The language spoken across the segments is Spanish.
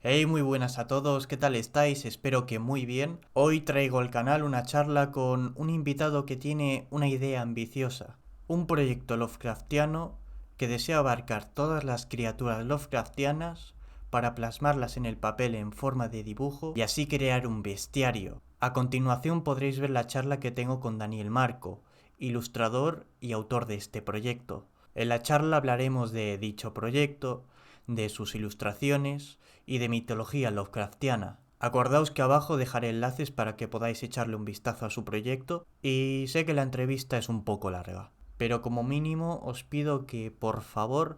Hey, muy buenas a todos, ¿qué tal estáis? Espero que muy bien. Hoy traigo al canal una charla con un invitado que tiene una idea ambiciosa, un proyecto Lovecraftiano que desea abarcar todas las criaturas Lovecraftianas para plasmarlas en el papel en forma de dibujo y así crear un bestiario. A continuación podréis ver la charla que tengo con Daniel Marco, ilustrador y autor de este proyecto. En la charla hablaremos de dicho proyecto, de sus ilustraciones y de mitología Lovecraftiana. Acordaos que abajo dejaré enlaces para que podáis echarle un vistazo a su proyecto y sé que la entrevista es un poco larga, pero como mínimo os pido que por favor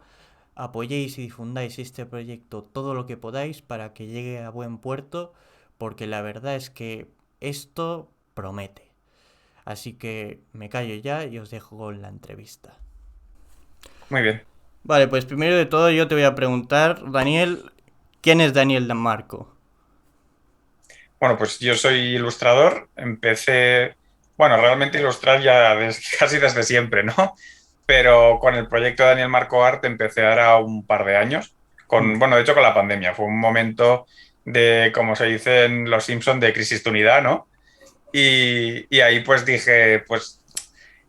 apoyéis y difundáis este proyecto todo lo que podáis para que llegue a buen puerto, porque la verdad es que esto promete. Así que me callo ya y os dejo con la entrevista. Muy bien. Vale, pues primero de todo yo te voy a preguntar, Daniel, ¿quién es Daniel Marco? Bueno, pues yo soy ilustrador. Bueno, realmente ilustrar ya casi desde siempre, ¿no? Pero con el proyecto de Daniel Marco Art empecé ahora un par de años. Hmm. Bueno, de hecho con la pandemia. Fue un momento de, como se dice en Los Simpson, de crisis de unidad, ¿no? Y ahí pues dije, pues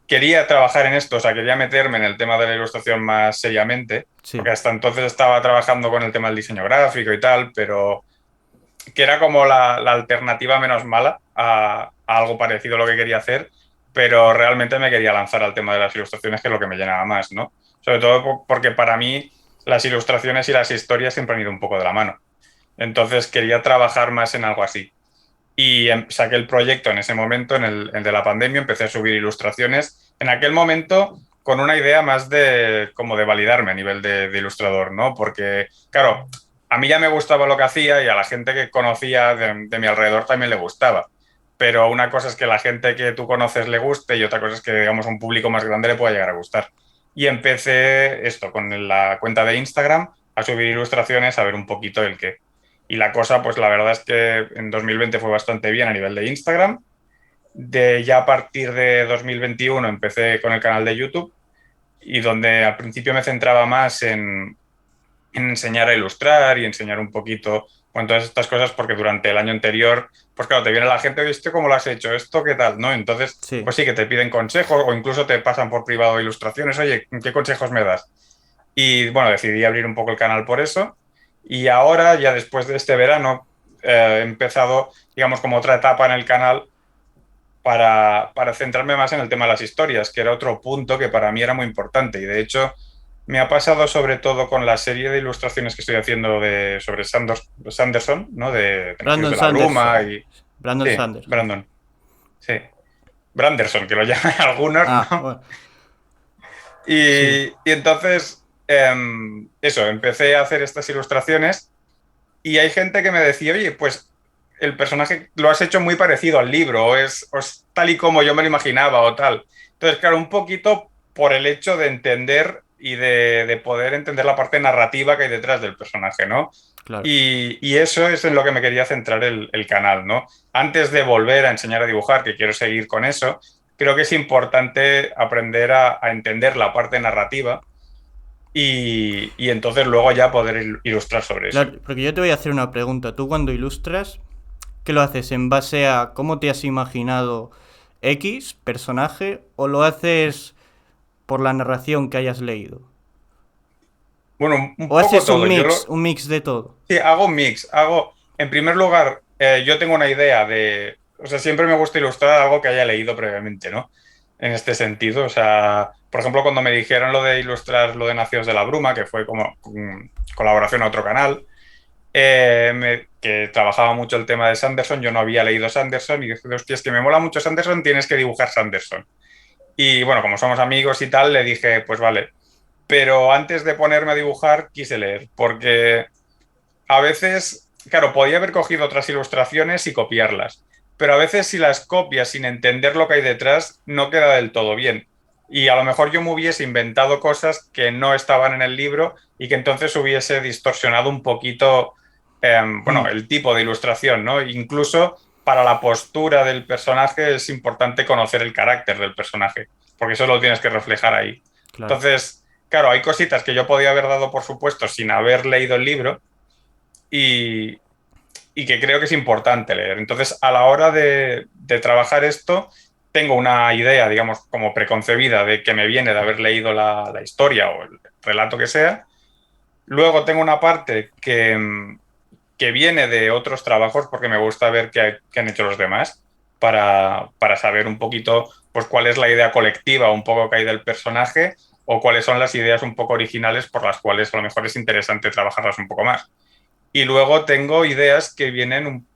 quería trabajar en esto, o sea, quería meterme en el tema de la ilustración más seriamente, Sí. porque hasta entonces estaba trabajando con el tema del diseño gráfico y tal, pero que era como la alternativa menos mala a algo parecido a lo que quería hacer, pero realmente me quería lanzar al tema de las ilustraciones, que es lo que me llenaba más, ¿no? Sobre todo porque para mí las ilustraciones y las historias siempre han ido un poco de la mano. Entonces quería trabajar más en algo así. Y saqué el proyecto en ese momento, el de la pandemia, empecé a subir ilustraciones. En aquel momento con una idea más de como de validarme a nivel de ilustrador, ¿no? Porque, claro, a mí ya me gustaba lo que hacía y a la gente que conocía de mi alrededor también le gustaba. Pero una cosa es que la gente que tú conoces le guste y otra cosa es que, digamos, a un público más grande le pueda llegar a gustar. Y empecé esto con la cuenta de Instagram a subir ilustraciones, a ver un poquito el qué. Y la cosa, pues la verdad es que en 2020 fue bastante bien a nivel de Instagram. Ya a partir de 2021 empecé con el canal de YouTube y donde al principio me centraba más en enseñar a ilustrar y enseñar un poquito con todas estas cosas porque durante el año anterior, pues claro, te viene la gente, ¿viste cómo lo has hecho? ¿Esto qué tal? ¿No? Entonces, Sí. pues sí que te piden consejos o incluso te pasan por privado ilustraciones, oye, ¿qué consejos me das? Y bueno, decidí abrir un poco el canal por eso. Y ahora, ya después de este verano, he empezado, digamos, como otra etapa en el canal para centrarme más en el tema de las historias, que era otro punto que para mí era muy importante. Y de hecho, me ha pasado sobre todo con la serie de ilustraciones que estoy haciendo sobre Sanderson, ¿no? De Nacidos Brandon de la Bruma Sanderson. y... Brandon Sí, Sanderson. Brandon, sí. Branderson, que lo llaman algunos, Ah, ¿no? bueno. Sí. Y entonces, eso, empecé a hacer estas ilustraciones y hay gente que me decía, oye, pues el personaje lo has hecho muy parecido al libro, o es tal y como yo me lo imaginaba o tal. Entonces, claro, un poquito por el hecho de entender y de poder entender la parte narrativa que hay detrás del personaje, ¿no? Claro. Y eso es en lo que me quería centrar el canal, ¿no? Antes de volver a enseñar a dibujar, que quiero seguir con eso, creo que es importante aprender a entender la parte narrativa y entonces luego ya poder ilustrar sobre eso. Claro, porque yo te voy a hacer una pregunta. Tú cuando ilustras, ¿qué lo haces en base a cómo te has imaginado X personaje o lo haces por la narración que hayas leído? Bueno, ¿O un poco haces todo. un mix de todo? Sí, hago un mix. En primer lugar, yo tengo una idea o sea, siempre me gusta ilustrar algo que haya leído previamente, ¿no? En este sentido, o sea, por ejemplo, cuando me dijeron lo de ilustrar lo de Nacidos de la Bruma, que fue como colaboración a otro canal, que trabajaba mucho el tema de Sanderson, yo no había leído Sanderson y dije, hostia, es que me mola mucho Sanderson, tienes que dibujar Sanderson. Y bueno, como somos amigos y tal, le dije, pues vale. Pero antes de ponerme a dibujar, quise leer, porque a veces, claro, podía haber cogido otras ilustraciones y copiarlas, pero a veces si las copias sin entender lo que hay detrás, no queda del todo bien. Y a lo mejor yo me hubiese inventado cosas que no estaban en el libro y que entonces hubiese distorsionado un poquito, Hmm, bueno, el tipo de ilustración, ¿no? Incluso para la postura del personaje es importante conocer el carácter del personaje, porque eso lo tienes que reflejar ahí. claro. Entonces, claro, hay cositas que yo podía haber dado por supuesto sin haber leído el libro y, y que creo que es importante leer. Entonces, a la hora de trabajar esto, tengo una idea, digamos, como preconcebida de que me viene de haber leído la historia o el relato que sea. Luego tengo una parte que viene de otros trabajos porque me gusta ver qué han hecho los demás para saber un poquito pues, cuál es la idea colectiva un poco que hay del personaje o cuáles son las ideas un poco originales por las cuales a lo mejor es interesante trabajarlas un poco más. Y luego tengo ideas que vienen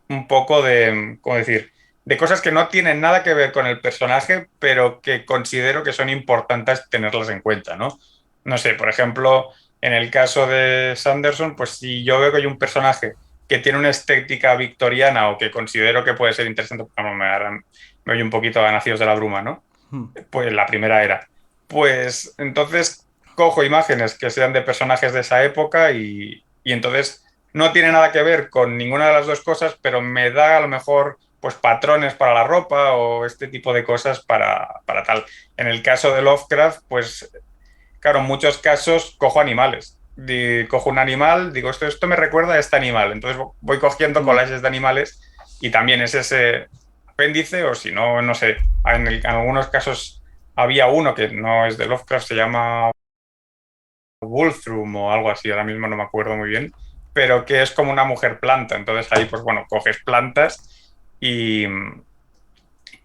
un poco de, ¿cómo decir? De cosas que no tienen nada que ver con el personaje, pero que considero que son importantes tenerlas en cuenta, ¿no? No sé, por ejemplo, en el caso de Sanderson, pues si yo veo que hay un personaje que tiene una estética victoriana o que considero que puede ser interesante, vamos, me oye un poquito a Nacidos de la Bruma, ¿no? Hmm. Pues la primera era. Pues entonces cojo imágenes que sean de personajes de esa época y entonces no tiene nada que ver con ninguna de las dos cosas, pero me da a lo mejor pues patrones para la ropa o este tipo de cosas para tal. En el caso de Lovecraft, pues claro, en muchos casos cojo animales. Cojo un animal, digo, esto me recuerda a este animal. Entonces voy cogiendo Hmm. collages de animales y también es ese apéndice, o si no, no sé. En algunos casos había uno que no es de Lovecraft, se llama Wolfram o algo así, ahora mismo no me acuerdo muy bien, pero que es como una mujer planta. Entonces ahí, pues bueno, coges plantas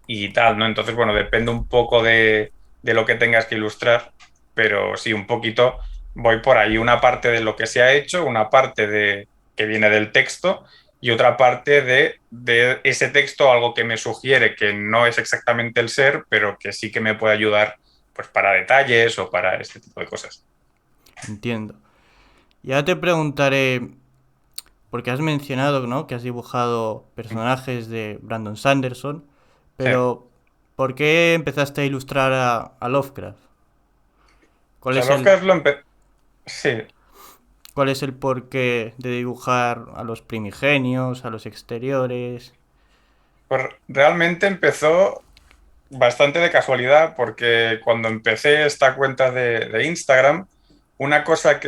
y tal, ¿no? Entonces, bueno, depende un poco de lo que tengas que ilustrar, pero sí, un poquito voy por ahí. Una parte de lo que se ha hecho, una parte de que viene del texto y otra parte de ese texto, algo que me sugiere que no es exactamente el ser, pero que sí que me puede ayudar pues para detalles o para este tipo de cosas. Entiendo. Ya te preguntaré, porque has mencionado, ¿no?, que has dibujado personajes de Brandon Sanderson, Sí. pero ¿por qué empezaste a ilustrar a Lovecraft? O ¿Cuál sea, es el, Lovecraft Sí, cuál es el porqué de dibujar a los primigenios, a los exteriores? pues realmente empezó bastante de casualidad porque cuando empecé esta cuenta de Instagram, una cosa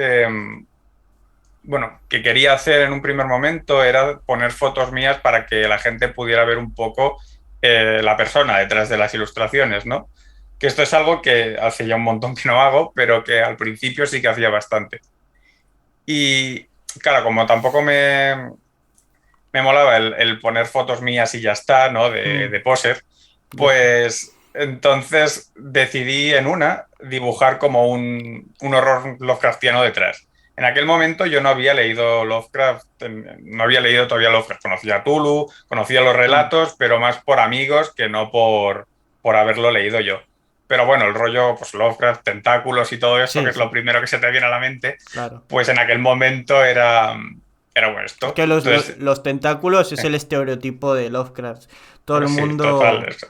bueno, que quería hacer en un primer momento era poner fotos mías para que la gente pudiera ver un poco la persona detrás de las ilustraciones, ¿no? Que esto es algo que hace ya un montón que no hago, pero que al principio sí que hacía bastante. Y claro, como tampoco me molaba el poner fotos mías y ya está, ¿no? Hmm. De poser, Ya. pues entonces decidí en una dibujar como un horror Lovecraftiano detrás. En aquel momento yo no había leído Lovecraft, no había leído todavía Lovecraft, conocía a Tulu, conocía los Hmm. relatos, pero más por amigos que no por haberlo leído yo. Pero bueno, el rollo, pues Lovecraft, tentáculos y todo esto, que Sí, es lo sí, primero que se te viene a la mente, claro. pues en aquel momento era bueno Es esto. que Entonces, los tentáculos es el estereotipo de Lovecraft. Todo el sí, total. mundo... Es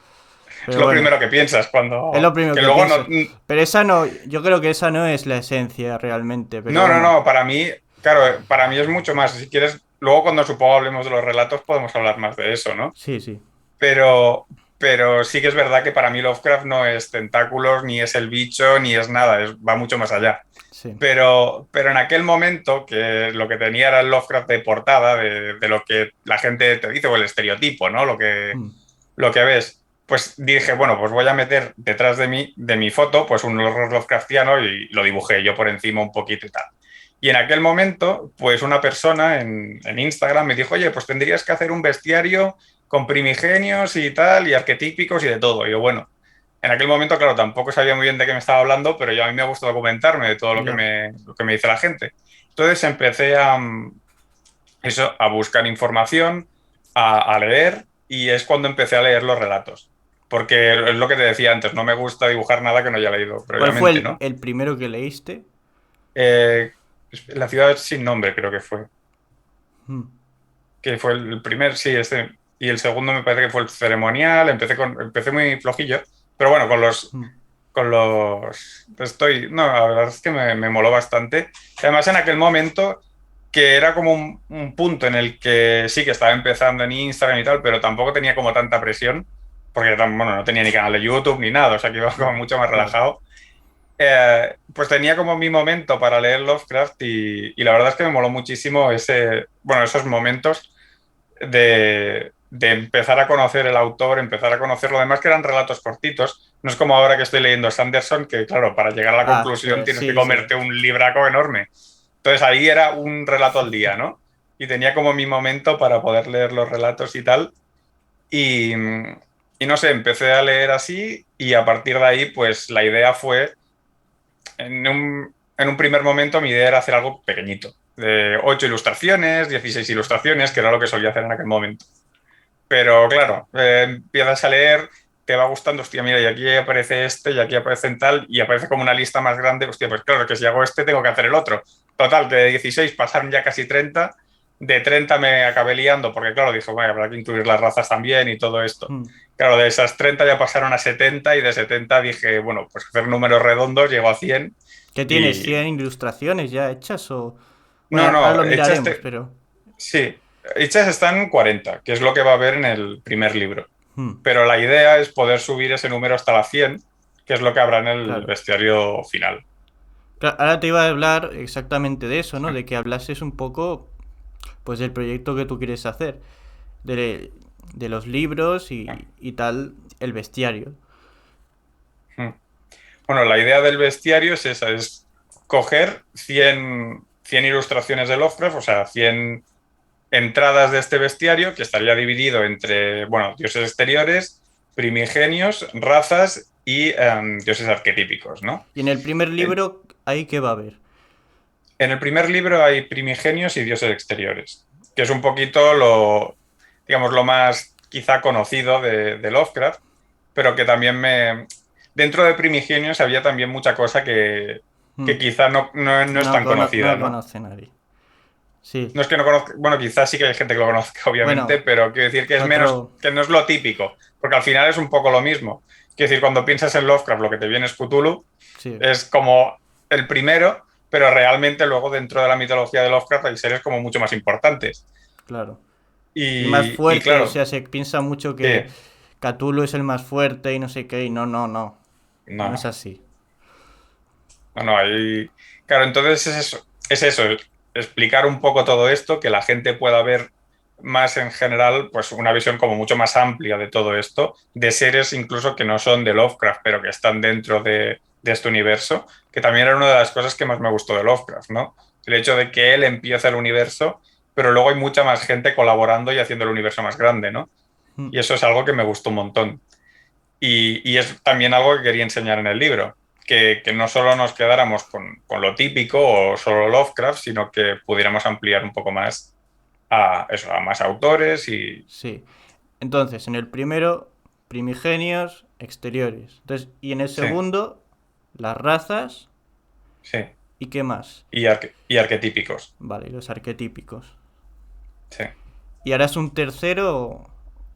Pero lo bueno, primero que piensas es cuando... lo primero Que que luego no... piensas. Pero esa no, yo creo que esa no es la esencia realmente, pero No, no, bueno. no, para mí, claro, para mí es mucho más. Si quieres, luego cuando supongo hablemos de los relatos podemos hablar más de eso, ¿no? Sí, sí. Pero, pero sí que es verdad que para mí Lovecraft no es tentáculos, ni es el bicho, ni es nada, va mucho más allá. Sí. Pero en aquel momento, que lo que tenía era el Lovecraft de portada, de lo que la gente te dice, o el estereotipo, ¿no? Hmm. Lo que ves, pues dije, bueno, pues voy a meter detrás de mi foto, pues un horror Lovecraftiano y lo dibujé yo por encima un poquito y tal. Y en aquel momento, pues una persona en Instagram me dijo, oye, pues tendrías que hacer un bestiario con primigenios y tal, y arquetípicos y de todo. Y yo, bueno, en aquel momento, claro, tampoco sabía muy bien de qué me estaba hablando, pero yo a mí me gusta documentarme de todo Ya. lo que me dice la gente. Entonces empecé eso, a buscar información, a leer, y es cuando empecé a leer los relatos. Porque es lo que te decía antes, no me gusta dibujar nada que no haya leído ¿Cuál fue previamente, ¿no? el primero que leíste? Eh, la ciudad sin nombre creo Hmm. que fue el primer, sí, este, y el segundo me parece que fue el ceremonial, empecé muy flojillo, pero bueno, Hmm. no, la verdad es que me moló bastante. Además, en aquel momento, que era como un punto en el que sí que estaba empezando en Instagram y tal, pero tampoco tenía como tanta presión, porque bueno, no tenía ni canal de YouTube ni nada, o sea que iba como Ya. mucho más Claro. relajado. pues tenía como mi momento para leer Lovecraft y la verdad es que me moló muchísimo esos momentos de empezar a conocer el autor, empezar a conocer lo demás, que eran relatos cortitos. No es como ahora que estoy leyendo Sanderson, que claro, para llegar a la Ah, conclusión tienes que sí, sí. comerte un libraco enorme. Entonces ahí era un relato al día, ¿no? Y tenía como mi momento para poder leer los relatos y tal. Y, y no sé, empecé a leer así y a partir de ahí, pues la idea fue, en un primer momento mi idea era hacer algo pequeñito, de 8 ilustraciones, 16 ilustraciones, que era lo que solía hacer en aquel momento. Pero claro, empiezas a leer, te va gustando, hostia, mira, y aquí aparece este, y aquí aparece en tal, y aparece como una lista más grande, hostia, pues claro, que si hago este tengo que hacer el otro. Total, que de 16 pasaron ya casi 30, de 30 me acabé liando, porque claro, dijo, vaya, habrá que incluir las razas también y todo esto. Mm. Claro, de esas 30 ya pasaron a 70 y de 70 dije, bueno, pues hacer números redondos, llegó a 100 ¿Qué tienes? y... ¿100 ilustraciones ya hechas o...? Bueno, No, ahora no, lo miraremos, pero... sí, hechas están 40, que es lo que va a haber en el primer libro. Mm, Pero la idea es poder subir ese número hasta la 100, que es lo que habrá en el claro. bestiario final. Ahora te iba a hablar exactamente de eso, ¿no? De que hablases un poco, pues, del proyecto que tú quieres hacer. De los libros y tal, el bestiario. Bueno, la idea del bestiario es esa, es coger 100 ilustraciones de Lovecraft, o sea, 100 entradas de este bestiario, que estaría dividido entre, bueno, dioses exteriores, primigenios, razas y dioses arquetípicos, ¿no? Y en el primer En, libro, ¿ahí qué va a haber? en el primer libro hay primigenios y dioses exteriores, que es un poquito lo, digamos, lo más quizá conocido de Lovecraft, pero que también dentro de primigenios había también mucha cosa que Mm, quizá no es tan no conocida, ¿no? conoce nadie. Sí. No es que no conozca, bueno, quizás sí que hay gente que lo conozca, obviamente, Bueno, pero quiero decir que es menos, otro... que no es lo típico, porque al final es un poco lo mismo. Quiero decir, cuando piensas en Lovecraft, lo que te viene es Cthulhu, Sí, es como el primero, pero realmente luego dentro de la mitología de Lovecraft hay seres como mucho más importantes. claro. Y más Y fuerte, o claro, sea, se piensa mucho sí, que Cthulhu es el más fuerte y no sé qué, y no, no, no. no, No no, es así. no, no, hay... Claro, entonces es eso, explicar un poco todo esto, que la gente pueda ver más en general, pues una visión como mucho más amplia de todo esto, de seres incluso que no son de Lovecraft, pero que están dentro de este universo, que también era una de las cosas que más me gustó de Lovecraft, ¿no? El hecho de que él empieza el universo, pero luego hay mucha más gente colaborando y haciendo el universo más grande, ¿no? Mm, Y eso es algo que me gustó un montón. Y es también algo que quería enseñar en el libro, que no solo nos quedáramos con lo típico o solo Lovecraft, sino que pudiéramos ampliar un poco más a eso, a más autores y sí. Entonces, en el primero, primigenios, exteriores. Entonces, y en el sí, segundo, las razas. sí, ¿Y qué más? y arquetípicos, Vale, los arquetípicos. sí. ¿Y harás un tercero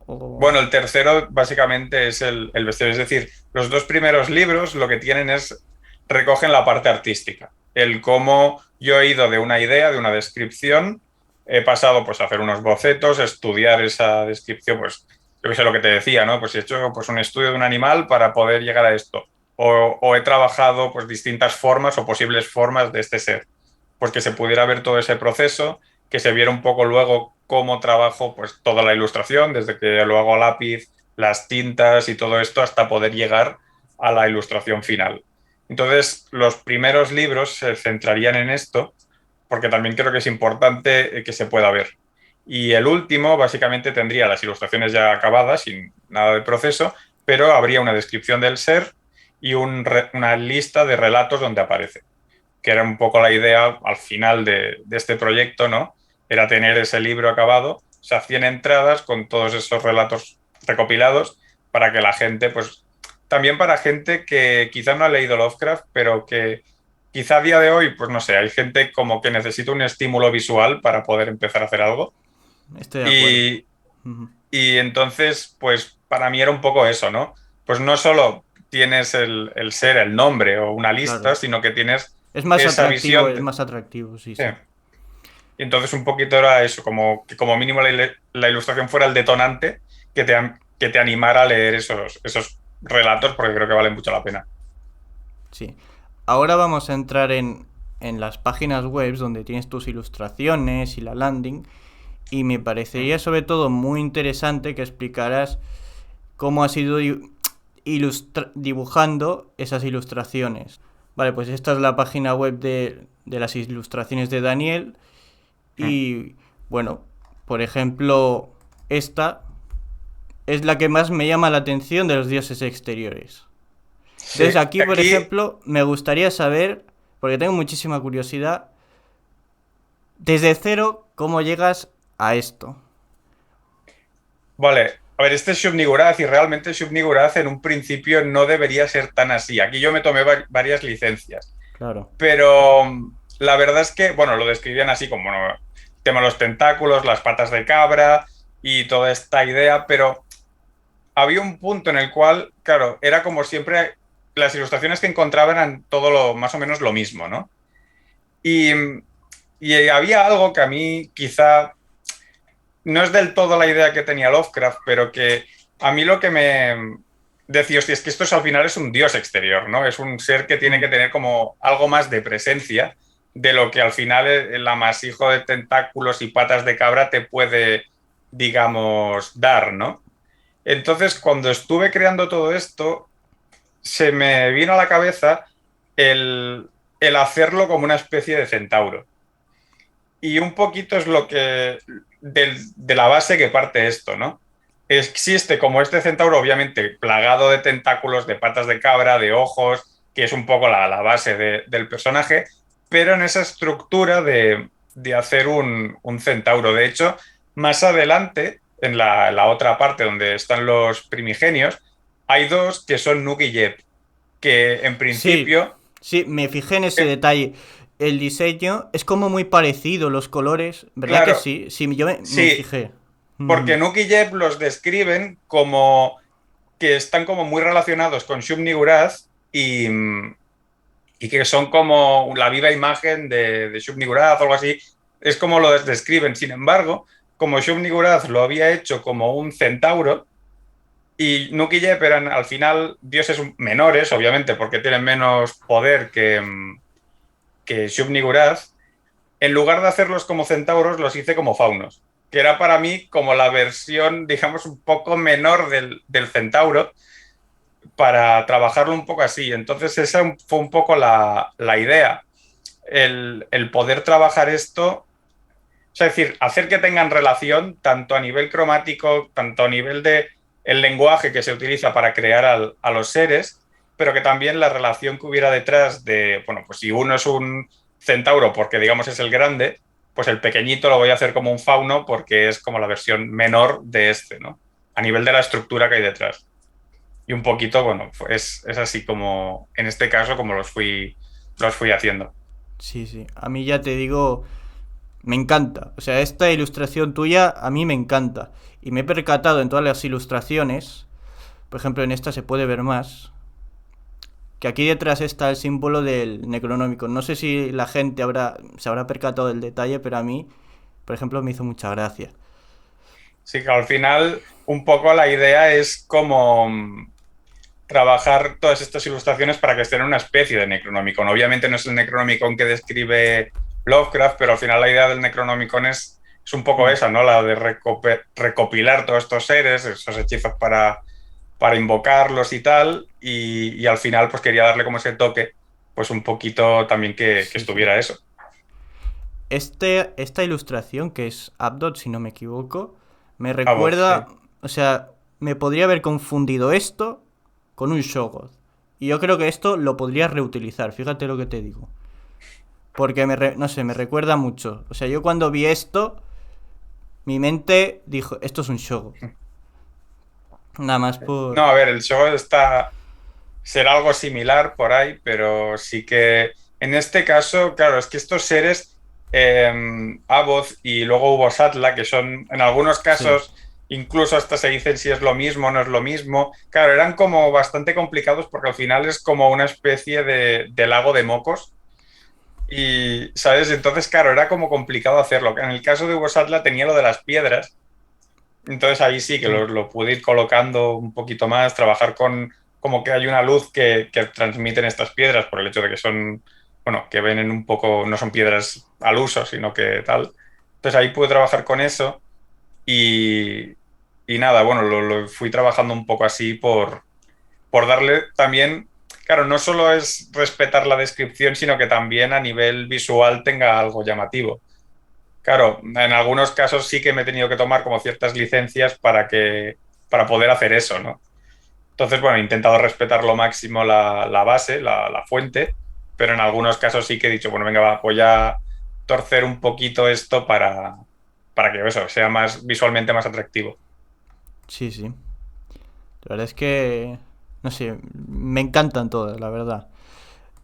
o...? Bueno, el tercero básicamente es el bestiario, es decir, los dos primeros libros lo que tienen es, recogen la parte artística, el cómo yo he ido de una idea, de una descripción, he pasado pues a hacer unos bocetos, estudiar esa descripción, pues yo que sé lo que te decía, ¿no? Pues he hecho pues un estudio de un animal para poder llegar a esto, o he trabajado pues distintas formas o posibles formas de este ser, pues que se pudiera ver todo ese proceso, que se viera un poco luego cómo trabajo pues toda la ilustración, desde que lo hago a lápiz, las tintas y todo esto, hasta poder llegar a la ilustración final. Entonces, los primeros libros se centrarían en esto, porque también creo que es importante que se pueda ver. Y el último, básicamente, tendría las ilustraciones ya acabadas, sin nada de proceso, pero habría una descripción del ser y una lista de relatos donde aparece, que era un poco la idea al final de este proyecto, ¿no? Era tener ese libro acabado, o sea, 100 entradas con todos esos relatos recopilados para que la gente, pues, también para gente que quizá no ha leído Lovecraft, pero que quizá a día de hoy, pues no sé, hay gente como que necesita un estímulo visual para poder empezar a hacer algo. Estoy de acuerdo. Y, Ujú. y entonces, pues para mí era un poco eso, ¿no? Pues no solo tienes el ser, el nombre o una lista, Claro. sino que tienes Es más esa atractivo, visión. es más atractivo, sí, Sí. sí. Y entonces un poquito era eso, como que como mínimo la ilustración fuera el detonante que te animara a leer esos relatos, porque creo que valen mucho la pena. Sí. ahora vamos a entrar en las páginas web donde tienes tus ilustraciones y la landing. Y me parecería sobre todo muy interesante que explicaras cómo has ido dibujando esas ilustraciones. Vale, pues esta es la página web de las ilustraciones de Daniel. Y bueno, por ejemplo, esta es la que más me llama la atención de los dioses exteriores. Sí, Entonces aquí, por ejemplo, me gustaría saber, porque tengo muchísima curiosidad, desde cero, ¿cómo llegas a esto? Vale, a ver, este es Shub-Niggurath y realmente Shub-Niggurath en un principio no debería ser tan así. Aquí yo me tomé varias licencias, Claro. pero la verdad es que, bueno, lo describían así como bueno, el tema de los tentáculos, las patas de cabra y toda esta idea, pero había un punto en el cual, claro, era como siempre, las ilustraciones que encontraban eran todo lo, más o menos lo mismo, ¿no? Y, y había algo que a mí quizá no es del todo la idea que tenía Lovecraft, pero que a mí lo que me decía, hostia, es que esto es, al final es un dios exterior, ¿no? Es un ser que tiene que tener como algo más de presencia de lo que al final el amasijo de tentáculos y patas de cabra te puede, digamos, dar, ¿no? Entonces, cuando estuve creando todo esto, se me vino a la cabeza el, el hacerlo como una especie de centauro. Y un poquito es lo que de la base que parte esto, ¿no? Existe como este centauro, obviamente, plagado de tentáculos, de patas de cabra, de ojos, que es un poco la base del personaje, pero en esa estructura de hacer un centauro. De hecho, más adelante, en la otra parte donde están los primigenios, hay dos que son Nuk y Jeb, que en Sí, principio sí, me fijé en ese detalle. El diseño es como muy parecido, los colores, ¿verdad que claro, sí? Sí, yo me sí, fijé. porque Nuk y Jeb los describen como que están como muy relacionados con Shub-Niggurath y que son como la viva imagen de Shub-Niggurath o algo así. Es como lo describen. Sin embargo, como Shub-Niggurath lo había hecho como un centauro y Nuk y Jeb eran al final dioses menores, obviamente, porque tienen menos poder que Shub-Niggurath, en lugar de hacerlos como centauros, los hice como faunos, que era para mí como la versión, digamos, un poco menor del centauro, para trabajarlo un poco así. Entonces esa fue un poco la idea, el poder trabajar esto, es decir, hacer que tengan relación tanto a nivel cromático, tanto a nivel de el lenguaje que se utiliza para crear a los seres, pero que también la relación que hubiera detrás de, bueno, pues si uno es un centauro porque digamos es el grande, pues el pequeñito lo voy a hacer como un fauno porque es como la versión menor de este, ¿no? A nivel de la estructura que hay detrás. Y un poquito, bueno, es así como, en este caso, como los fui haciendo. Sí, sí. A mí ya te digo, me encanta. O sea, esta ilustración tuya a mí me encanta. Y me he percatado en todas las ilustraciones, por ejemplo en esta se puede ver más, que aquí detrás está el símbolo del Necronómico. No sé si la gente se habrá percatado del detalle, pero a mí, por ejemplo, me hizo mucha gracia. Sí, que al final, un poco la idea es como trabajar todas estas ilustraciones para que estén en una especie de Necronomicon. Obviamente no es el Necronomicon que describe Lovecraft, pero al final la idea del Necronomicon es un poco esa, ¿no? La de recopilar todos estos seres, esos hechizos para invocarlos y tal, y al final pues quería darle como ese toque, pues un poquito también que Sí, sí. estuviera eso. Esta ilustración, que es Abdot, si no me equivoco, me A voz, recuerda, sí. o sea, me podría haber confundido esto con un Shoggoth. Y yo creo que esto lo podría reutilizar, fíjate lo que te digo. Porque no sé, me recuerda mucho. O sea, yo cuando vi esto, mi mente dijo, esto es un Shoggoth. Nada más No, por... a ver, el show será algo similar por ahí, pero sí que en este caso, claro, es que estos seres, Aboth y luego hubo Satla, que son en algunos Sí. casos, incluso hasta se dicen si es lo mismo o no es lo mismo. Claro, eran como bastante complicados porque al final es como una especie de lago de mocos. Y, ¿sabes? Entonces, claro, era como complicado hacerlo. En el caso de Hugo Satla tenía lo de las piedras, entonces ahí sí que lo pude ir colocando un poquito más, trabajar con como que hay una luz que transmiten estas piedras por el hecho de que son, bueno, que ven un poco, no son piedras al uso, sino que tal. Entonces ahí pude trabajar con eso y, y nada, bueno, lo fui trabajando un poco así por darle también, claro, no solo es respetar la descripción, sino que también a nivel visual tenga algo llamativo. Claro, en algunos casos sí que me he tenido que tomar como ciertas licencias para poder hacer eso, ¿no? Entonces, bueno, he intentado respetar lo máximo la base, la fuente, pero en algunos casos sí que he dicho, bueno, venga, voy a torcer un poquito esto para que eso sea más visualmente más atractivo. Sí, sí. La verdad es que, no sé, me encantan todas, la verdad.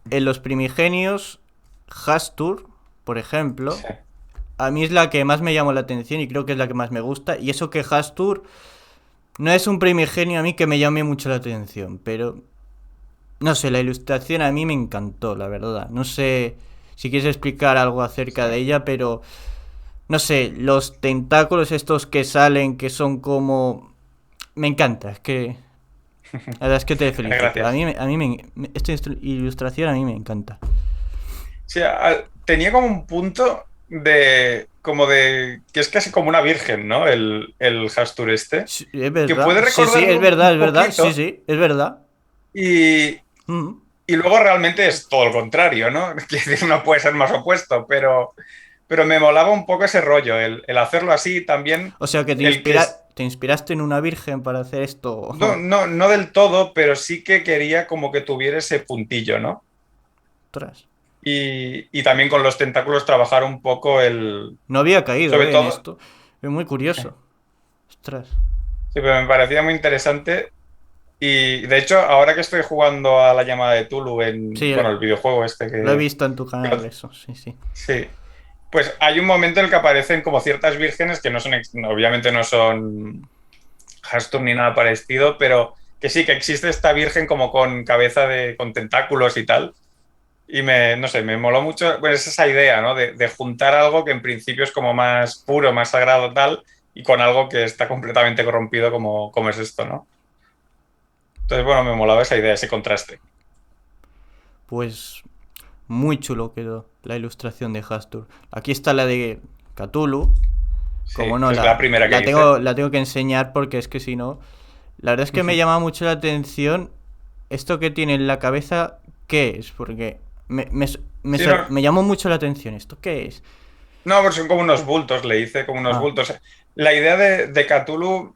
En los primigenios, Hastur, por ejemplo, Sí. a mí es la que más me llamó la atención y creo que es la que más me gusta. Y eso que Hastur no es un primigenio a mí que me llame mucho la atención, pero no sé, la ilustración a mí me encantó, la verdad. No sé si quieres explicar algo acerca Sí. de ella, pero no sé, los tentáculos estos que salen, que son como... Me encanta, es que... La verdad es que te felicito. Gracias. Esta ilustración a mí me encanta. Sí, tenía como un punto como de, que es casi como una virgen, ¿no? El Hastur este, Sí, es que verdad. puede Sí, sí, recordarlo un es verdad. Sí, poquito sí, es verdad. y, Mm. y luego realmente es todo lo contrario, ¿no? Quiere decir, no puede ser más opuesto, pero me molaba un poco ese rollo, el hacerlo así también, O sea que el que es, te inspiraste en una virgen para hacer no, esto. no, no del todo, pero sí que quería como que tuviera ese puntillo, ¿no? Ostras. Y también con los tentáculos trabajar un poco No había caído, sobre en todo, esto. Es muy curioso. Ostras. sí, pero me parecía muy interesante. Y de hecho, ahora que estoy jugando a la llamada de Tulu en, Sí, bueno, el videojuego este lo he que... visto en tu canal, eso. Sí, sí. Sí, pues hay un momento en el que aparecen como ciertas vírgenes que no son, obviamente no son Hastur ni nada parecido, pero que sí, que existe esta virgen como con cabeza con tentáculos y tal. Y no sé, me moló mucho, bueno, es esa idea, ¿no? De juntar algo que en principio es como más puro, más sagrado, tal, y con algo que está completamente corrompido como es esto, ¿no? Entonces, bueno, me molaba esa idea, ese contraste. Pues muy chulo quedó la ilustración de Hastur. Aquí está la de Cthulhu. Como Sí, no, que es la primera que hice. la tengo que enseñar porque es que si no... La verdad es que me llama mucho la atención esto que tiene en la cabeza, ¿qué es? Porque Sí, no, me llamó mucho la atención. ¿Esto qué es? no, pero son como unos bultos, le hice como unos Ah, bultos. La idea de Cthulhu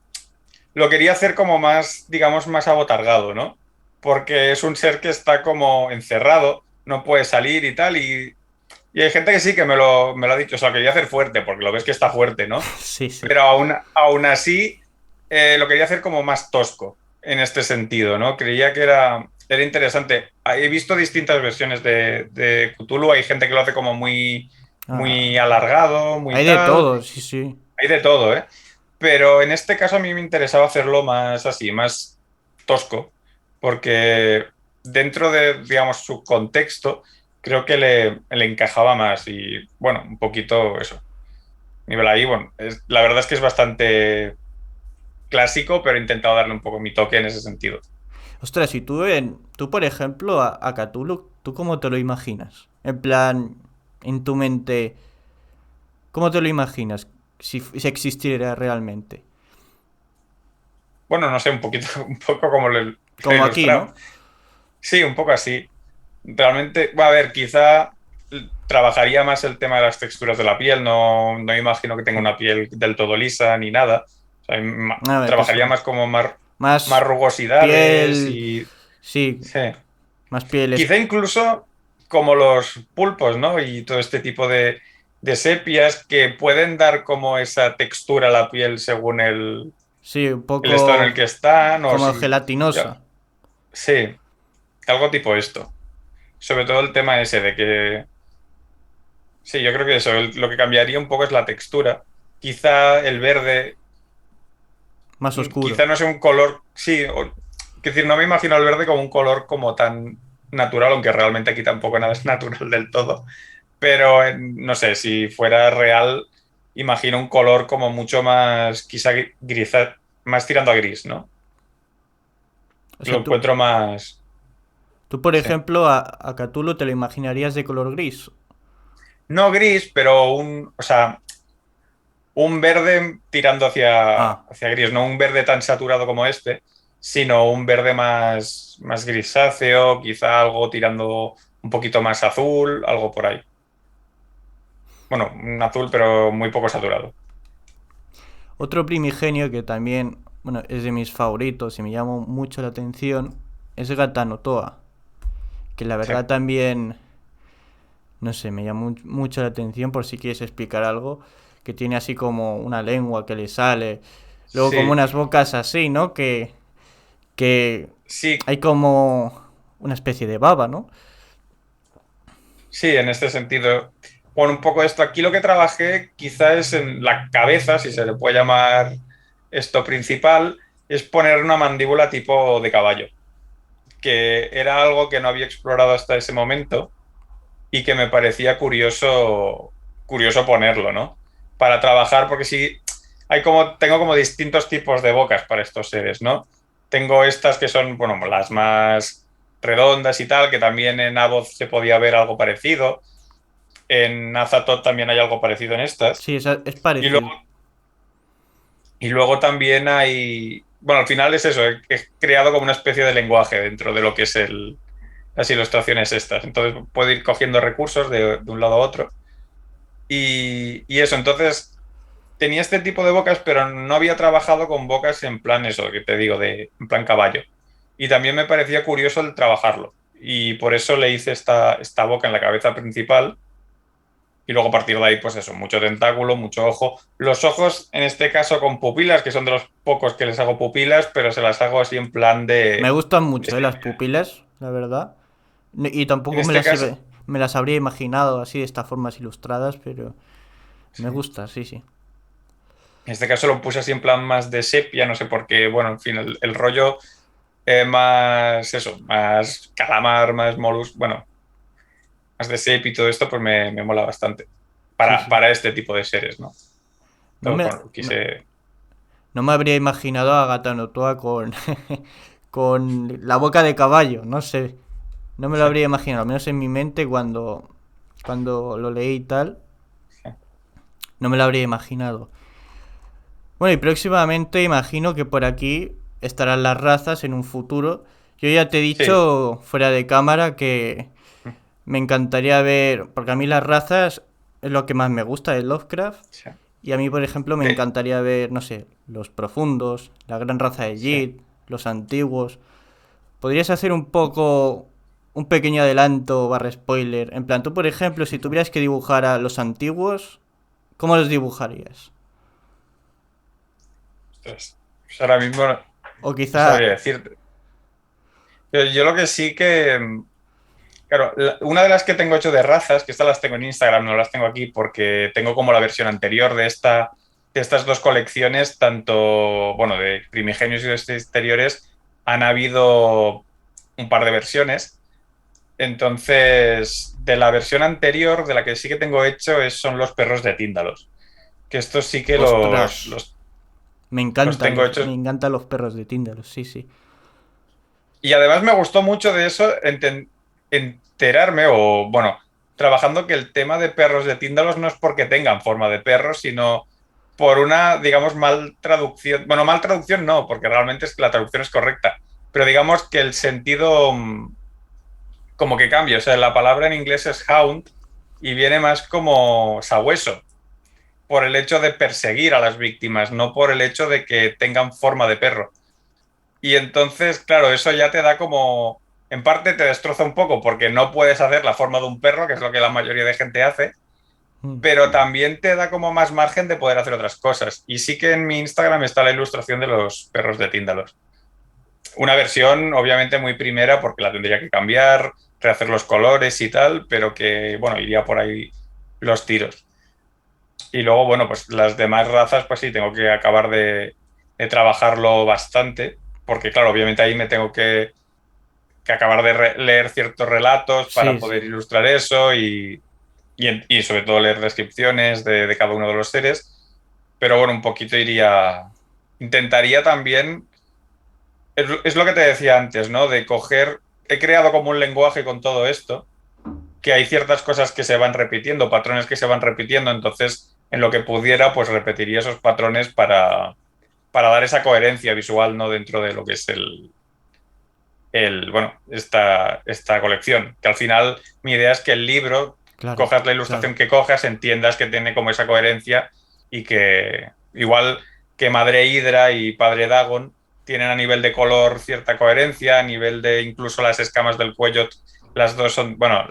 lo quería hacer como más, digamos, más abotargado, ¿no? Porque es un ser que está como encerrado, no puede salir y tal, y hay gente que sí que me lo ha dicho, o sea, lo quería hacer fuerte, porque lo ves que está fuerte, ¿no? sí, sí. Pero aún así lo quería hacer como más tosco en este sentido, ¿no? Creía que era interesante. He visto distintas versiones de Cthulhu, hay gente que lo hace como muy, Ah, muy alargado, muy hay de tal, todo, sí, sí. hay de todo, ¿eh? Pero en este caso a mí me interesaba hacerlo más así, más tosco, porque dentro de, digamos, su contexto, creo que le encajaba más y, bueno, un poquito eso. Nivel ahí, bueno, la verdad es que es bastante clásico, pero he intentado darle un poco mi toque en ese sentido. Ostras, y tú por ejemplo, a Cthulhu, ¿tú cómo te lo imaginas? En plan, en tu mente, ¿cómo te lo imaginas? Si existiera realmente. Bueno, no sé, un poquito, un poco como lo he Como aquí, ilustrado. ¿no? Sí, un poco así. Realmente, a ver, quizá trabajaría más el tema de las texturas de la piel, no imagino que tenga una piel del todo lisa ni nada. O sea, A ver, que trabajaría son más como más más rugosidades piel, y... sí, Sí. más pieles, Quizá incluso como los pulpos, ¿no? Y todo este tipo de sepias que pueden dar como esa textura a la piel según sí, un el estado en el poco que están, o como si... ya, gelatinosa. sí, algo tipo esto. Sobre todo el tema ese de que... Sí, yo creo que eso, lo que cambiaría un poco es la textura. Quizá el verde, Más oscuro. quizá no sea un color, sí, es decir, no me imagino el verde como un color como tan natural, aunque realmente aquí tampoco nada es natural del todo. Pero no sé, si fuera real, imagino un color como mucho más, quizá gris, más tirando a gris, ¿no? O Lo sea, encuentro más... tú por Sí. ejemplo, a Cthulhu te lo imaginarías de color gris. No gris, pero o sea, un verde tirando Ah, hacia gris, no un verde tan saturado como este, sino un verde más grisáceo, quizá algo tirando un poquito más azul, algo por ahí. Bueno, un azul, pero muy poco saturado. otro primigenio que también, bueno, es de mis favoritos y me llamó mucho la atención es Gatanotoa, que la Sí, verdad también, no sé, me llamó mucho la atención por si quieres explicar algo, que tiene así como una lengua que le sale, luego como sí, unas bocas así, ¿no? Que sí, hay como una especie de baba, ¿no? sí, en este sentido. Bueno, un poco esto. Aquí lo que trabajé quizá es en la cabeza, si se le puede llamar esto principal, es poner una mandíbula tipo de caballo, que era algo que no había explorado hasta ese momento y que me parecía curioso ponerlo, ¿no? Para trabajar, porque sí, tengo como distintos tipos de bocas para estos seres, ¿no? Tengo estas que son, bueno, las más redondas y tal, que también en Abbott se podía ver algo parecido. En Azatoth también hay algo parecido en estas. Sí, es Y luego, parecido. y luego también hay, bueno, al final es eso, he creado como una especie de lenguaje dentro de lo que es las ilustraciones estas. Entonces puedo ir cogiendo recursos de un lado a otro. Y eso, entonces tenía este tipo de bocas, pero no había trabajado con bocas en plan eso, que te digo, en plan caballo. Y también me parecía curioso el trabajarlo. Y por eso le hice esta boca en la cabeza principal. Y luego a partir de ahí, pues eso, mucho tentáculo, mucho ojo. Los ojos, en este caso, con pupilas, que son de los pocos que les hago pupilas, pero se las hago así en plan Me de... gustan mucho, las pupilas, la verdad. Y En tampoco este caso, me las habría imaginado así de estas formas ilustradas, pero me sí. gusta, sí, sí. En este caso lo puse así en plan más de sepia, no sé por qué, bueno, en fin, el rollo más eso, más calamar, más molus, bueno, más de sepia y todo esto, pues me mola bastante Sí, sí. para este tipo de seres, ¿no? No Entonces, me, bueno, no, quise... no me habría imaginado a Gata con, con la boca de caballo, no sé. No me lo habría imaginado, al menos en mi mente cuando lo leí y tal, no me lo habría imaginado. Bueno, y próximamente imagino que por aquí estarán las razas en un futuro. Yo ya te he Sí, dicho fuera de cámara que me encantaría ver, porque a mí las razas es lo que más me gusta de Lovecraft. sí. Y a mí, por ejemplo, me De- encantaría ver, no sé, los profundos, la gran raza de sí. Jit, los antiguos. ¿Podrías hacer un poco, un pequeño adelanto barra spoiler? En plan, tú, por ejemplo, si tuvieras que dibujar a los antiguos, ¿cómo los dibujarías? Ostras, pues ahora mismo O no quizá, sabría decirte. Pero yo lo que sí que, claro, una de las que tengo hecho de razas, que estas las tengo en Instagram, no las tengo aquí porque tengo como la versión anterior de estas dos colecciones, tanto, bueno, de primigenios y de exteriores, han habido un par de versiones. Entonces, de la versión anterior, de la que sí que tengo hecho, son los perros de Tíndalos. Que estos sí que ostras, los tengo me hechos. encantan los perros de Tinder, sí, sí. Y además me gustó mucho de eso enterarme, o bueno, trabajando que el tema de perros de Tíndalos no es porque tengan forma de perros, sino por una, digamos, mal traducción. Bueno, mal traducción no, porque realmente es que la traducción es correcta, pero digamos que el sentido como que cambia. O sea, la palabra en inglés es hound y viene más como sabueso, por el hecho de perseguir a las víctimas, no por el hecho de que tengan forma de perro. Y entonces, claro, eso ya te da como, en parte te destroza un poco porque no puedes hacer la forma de un perro, que es lo que la mayoría de gente hace, Mm. pero también te da como más margen de poder hacer otras cosas. Y sí que en mi Instagram está la ilustración de los perros de Tíndalos. Una versión obviamente muy primera porque la tendría que cambiar, rehacer los colores y tal, pero que, bueno, iría por ahí los tiros. Y luego, bueno, pues las demás razas, pues sí, tengo que acabar de trabajarlo bastante, porque claro, obviamente ahí me tengo que acabar de leer ciertos relatos para Sí, poder sí. ilustrar eso y sobre todo leer descripciones de cada uno de los seres. Pero bueno, un poquito intentaría también es lo que te decía antes, ¿no? De coger, he creado como un lenguaje con todo esto, que hay ciertas cosas que se van repitiendo, patrones que se van repitiendo, entonces en lo que pudiera, pues repetiría esos patrones para dar esa coherencia visual, ¿no? Dentro de lo que es bueno, esta colección. Que al final mi idea es que el libro, Claro, cojas la claro. ilustración que cojas, entiendas que tiene como esa coherencia y que igual que Madre Hidra y Padre Dagon tienen a nivel de color cierta coherencia, a nivel de incluso las escamas del cuello, las dos son, bueno,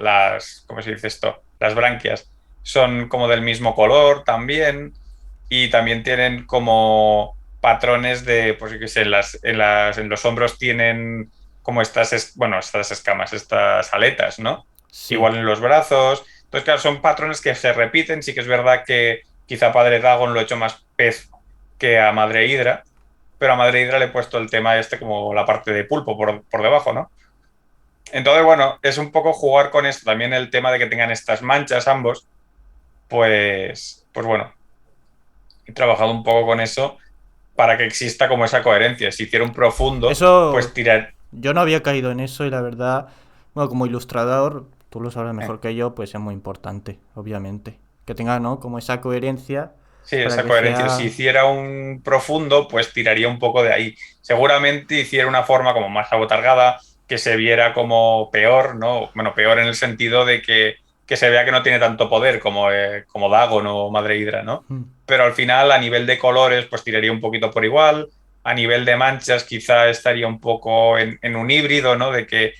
¿cómo se dice esto? Las branquias son como del mismo color también y también tienen como patrones de, pues yo qué sé, en los hombros tienen como bueno, estas escamas, estas aletas, ¿no? Sí. Igual en los brazos. Entonces, claro, son patrones que se repiten. Sí que es verdad que quizá Padre Dagon lo he hecho más pez que a Madre Hidra, pero a Madre Hidra le he puesto el tema este como la parte de pulpo por debajo, ¿no? Entonces, bueno, es un poco jugar con esto. También el tema de que tengan estas manchas ambos, pues bueno, he trabajado un poco con eso para que exista como esa coherencia. Si hiciera un profundo, pues Eso, tirar. yo no había caído en eso y la verdad, bueno, como ilustrador, tú lo sabrás eh, mejor que yo, pues es muy importante, obviamente. Que tenga, ¿no? Como esa coherencia Sí, para esa que coherencia. Si sea... hiciera un profundo, pues tiraría un poco de ahí. Seguramente hiciera una forma como más abotargada, que se viera como peor, ¿no? Bueno, peor en el sentido de que se vea que no tiene tanto poder como Dagon o Madre Hidra, ¿no? Hmm. Pero al final, a nivel de colores, pues tiraría un poquito por igual. A nivel de manchas, quizá estaría un poco en un híbrido, ¿no? De que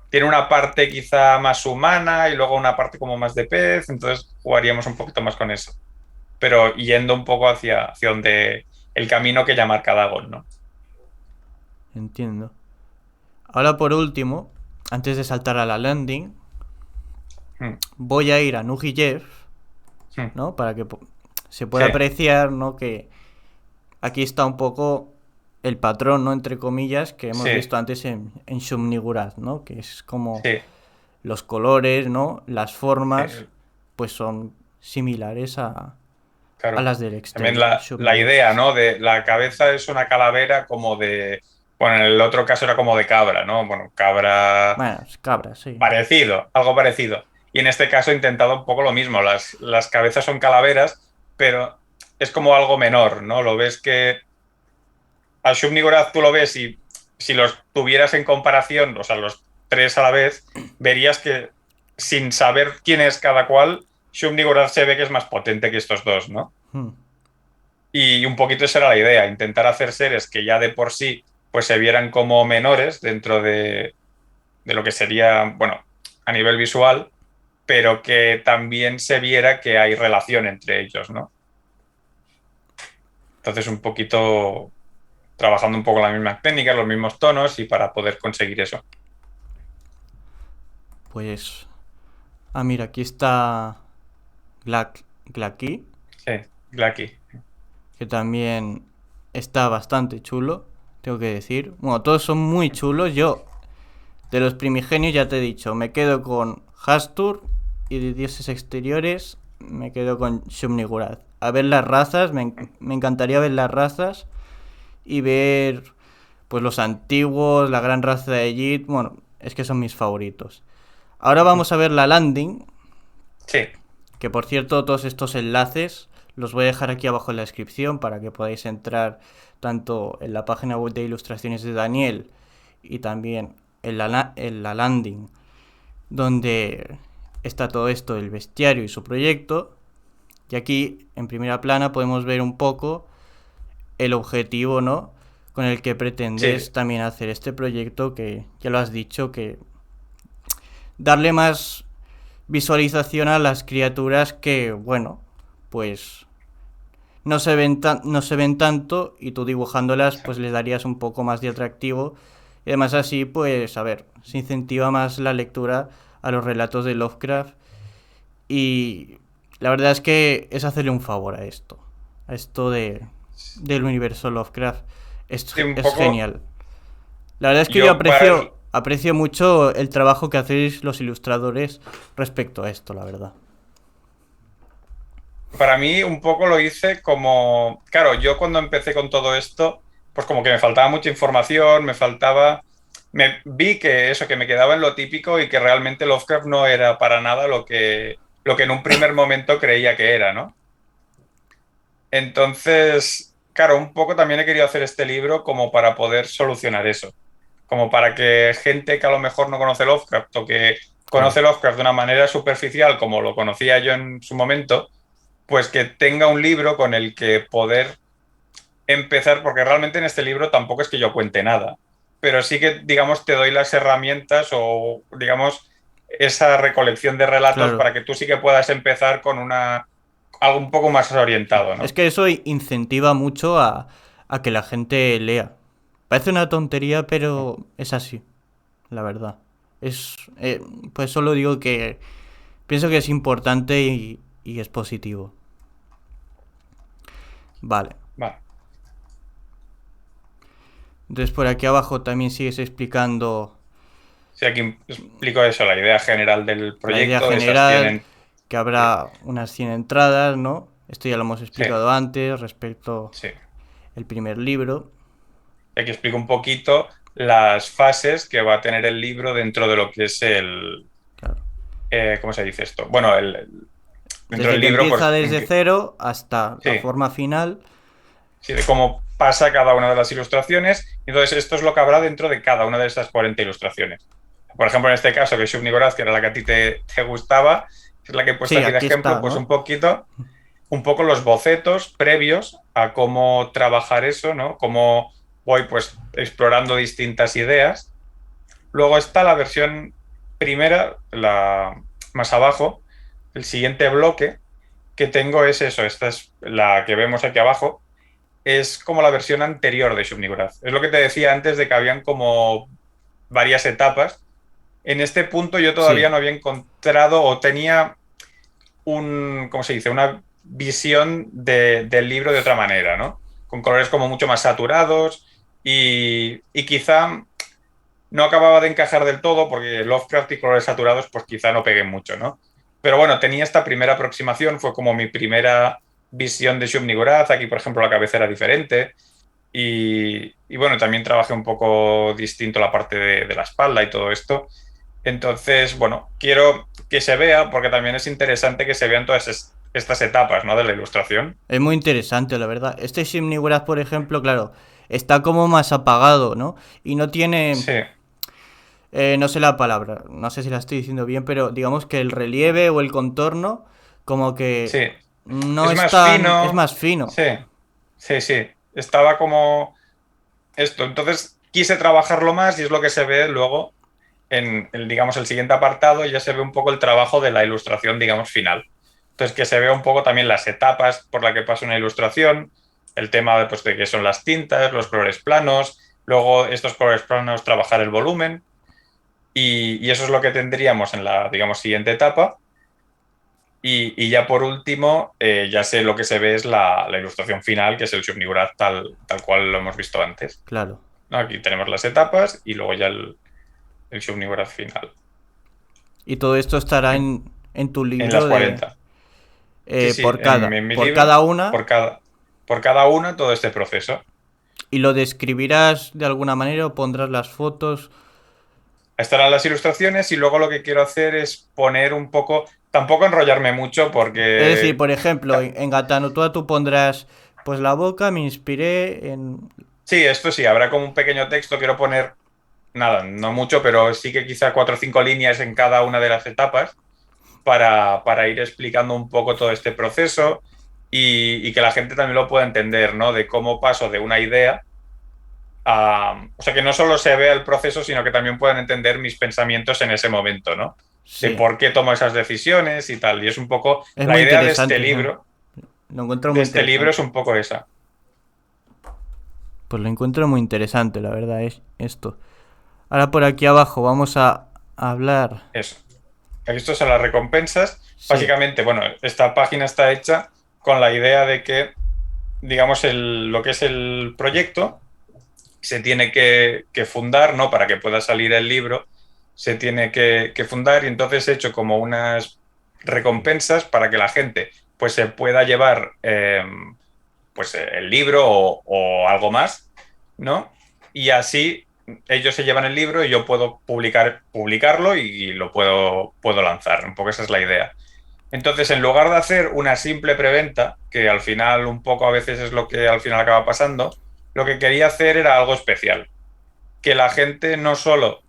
tiene una parte quizá más humana y luego una parte como más de pez, entonces jugaríamos un poquito más con eso, pero yendo un poco hacia donde el camino que ya marca Dagon, ¿no? Entiendo. Ahora por último, antes de saltar a la landing, Mm, voy a ir a Nujijev, mm. ¿no? Para que se Sí, pueda apreciar, ¿no? Que aquí está un poco el patrón, ¿no? Entre comillas, que hemos sí, visto antes en Shub-Niggurath, ¿no? Que es como sí, los colores, ¿no? Las formas, sí, pues son similares a claro. las del También exterior, la Shub-Niggurath. idea, ¿no? De la cabeza es una calavera como bueno, en el otro caso era como de cabra, ¿no? Bueno, cabra Bueno, es cabra, sí. parecido, algo parecido. Y en este caso he intentado un poco lo mismo. Las cabezas son calaveras, pero es como algo menor, ¿no? Lo ves que a Shub-Niggurath tú lo ves y si los tuvieras en comparación, o sea, los tres a la vez, verías que sin saber quién es cada cual, Shub-Niggurath se ve que es más potente que estos dos, ¿no? Hmm. Y un poquito esa era la idea, intentar hacer seres que ya de por sí pues se vieran como menores dentro de lo que sería, bueno, a nivel visual, pero que también se viera que hay relación entre ellos, ¿no? Entonces un poquito trabajando un poco las mismas técnicas, los mismos tonos y para poder conseguir eso. Pues... Ah, mira, aquí está Glacky, Sí, Glacky. que también está bastante chulo, tengo que decir. Bueno, todos son muy chulos. Yo, de los primigenios, ya te he dicho, me quedo con Hastur y de dioses exteriores me quedo con Shub-Niggurath. A ver las razas, me encantaría ver las razas y ver pues los antiguos, la gran raza de Egypt. Bueno, es que son mis favoritos. Ahora vamos a ver la landing, Sí, que por cierto todos estos enlaces los voy a dejar aquí abajo en la descripción para que podáis entrar tanto en la página web de ilustraciones de Daniel y también en la landing donde está todo esto del bestiario y su proyecto. Y aquí en primera plana podemos ver un poco el objetivo, ¿no? Con el que sí, pretendes también hacer este proyecto, que ya lo has dicho, que darle más visualización a las criaturas que, bueno, pues no se ven tanto y tú dibujándolas pues les darías un poco más de atractivo y además así pues a ver, se incentiva más la lectura a los relatos de Lovecraft y la verdad es que es hacerle un favor a esto del universo Lovecraft. sí, un Es poco. genial. La verdad es que yo Yo para, aprecio mucho el trabajo que hacéis los ilustradores respecto a esto, la verdad. para mí un poco lo hice como, claro, yo cuando empecé con todo esto, pues como que me faltaba mucha información, me vi que eso, que me quedaba en lo típico y que realmente Lovecraft no era para nada lo que en un primer momento creía que era, ¿no? Entonces, claro, un poco también he querido hacer este libro como para poder solucionar eso, como para que gente que a lo mejor no conoce Lovecraft o que Claro. conoce Lovecraft de una manera superficial, como lo conocía yo en su momento, pues que tenga un libro con el que poder empezar, porque realmente en este libro tampoco es que yo cuente nada, pero sí que, digamos, te doy las herramientas o, digamos, esa recolección de relatos Claro. para que tú sí que puedas empezar con algo un poco más orientado, Es ¿no? que eso incentiva mucho a que la gente lea. Parece una tontería, pero es así, la verdad. Es, pues solo digo que pienso que es importante y es positivo. Vale. Vale. Entonces por aquí abajo también sigues explicando Sí, aquí explico eso, la idea general del la idea proyecto, esas general, tienen... que Sí, habrá unas 100 entradas, ¿no? Esto ya lo hemos sí, explicado antes respecto sí. al primer libro. Y aquí explico un poquito las fases que va a tener el libro dentro de lo que es Claro. ¿cómo se dice esto? Bueno, dentro Desde del que libro, empieza pues, desde cero hasta sí, la forma final. sí, de cómo pasa cada una de las ilustraciones. Entonces, esto es lo que habrá dentro de cada una de estas 40 ilustraciones. Por ejemplo, en este caso, que Shub Nigoraz, que era la que a ti te gustaba, que es la que he puesto Sí, aquí de aquí ejemplo, está, pues ¿no? un poco los bocetos previos a cómo trabajar eso, ¿no? Cómo voy pues explorando distintas ideas. Luego está la versión primera, la más abajo, el siguiente bloque que tengo es eso, esta es la que vemos aquí abajo, es como la versión anterior de Shub-Niggurath. Es lo que te decía antes de que habían como varias etapas. En este punto yo todavía Sí, no había encontrado o tenía ¿cómo se dice? Una visión del libro de otra manera, ¿no? Con colores como mucho más saturados y quizá no acababa de encajar del todo porque Lovecraft y colores saturados pues quizá no peguen mucho, ¿no? Pero bueno, tenía esta primera aproximación, fue como mi primera visión de Shub-Niggurath. Aquí, por ejemplo, la cabeza era diferente y bueno, también trabajé un poco distinto la parte de la espalda y todo esto. Entonces, bueno, quiero que se vea porque también es interesante que se vean todas estas etapas, ¿no? De la ilustración. es muy interesante, la verdad. Este Simniguras, por ejemplo, claro, está como más apagado, ¿no? Y no tiene, Sí, no sé la palabra, no sé si la estoy diciendo bien, pero digamos que el relieve o el contorno, como que sí. no Es es más tan, es fino. más fino. Sí, sí, sí. Estaba como esto. Entonces quise trabajarlo más y es lo que se ve luego en el, digamos, el siguiente apartado, ya se ve un poco el trabajo de la ilustración, digamos, final. Entonces, que se vea un poco también las etapas por las que pasa una ilustración, el tema de, pues, de qué son las tintas, los colores planos, luego estos colores planos trabajar el volumen y eso es lo que tendríamos en la, digamos, siguiente etapa. Y ya por último, ya sé lo que se ve es la ilustración final, que es el Shub-Niggurath tal cual lo hemos visto antes. Claro. ¿No? Aquí tenemos las etapas y luego ya el Shub-Niggurath final. Y todo esto estará En, en tu en las libro de 40. Sí, sí, en mi por libro, cada una, por cada una, todo este proceso. y lo describirás de alguna manera o pondrás las fotos. Estarán las ilustraciones y luego lo que quiero hacer es poner un poco, tampoco enrollarme mucho Es decir, porque, por ejemplo, en Gatanutua tú pondrás, pues la boca me inspiré en... sí, esto sí, habrá como un pequeño texto, quiero poner, nada, no mucho, pero sí que quizá 4 o 5 líneas en cada una de las etapas para ir explicando un poco todo este proceso y que la gente también lo pueda entender, ¿no? De cómo paso de una idea o sea, que no solo se vea el proceso, sino que también puedan entender mis pensamientos en ese momento, ¿no? De Sí, por qué tomo esas decisiones y tal. Y es un poco es la muy idea interesante, lo encuentro de muy este libro es interesante. un poco esa. Pues lo encuentro muy interesante, la verdad, es esto. Ahora por aquí abajo vamos a hablar. Eso. Esto son las recompensas. Sí, Básicamente, bueno, esta página está hecha con la idea de que, digamos, lo que es el proyecto se tiene que fundar, ¿no? Para que pueda salir el libro, se tiene que fundar y entonces he hecho como unas recompensas para que la gente pues se pueda llevar pues el libro o algo más ¿no? Y así ellos se llevan el libro y yo puedo publicarlo y lo puedo lanzar. Un poco esa es la idea. Entonces, en lugar de hacer una simple preventa, que al final un poco a veces es lo que al final acaba pasando, lo que quería hacer era algo especial. Que la gente no solo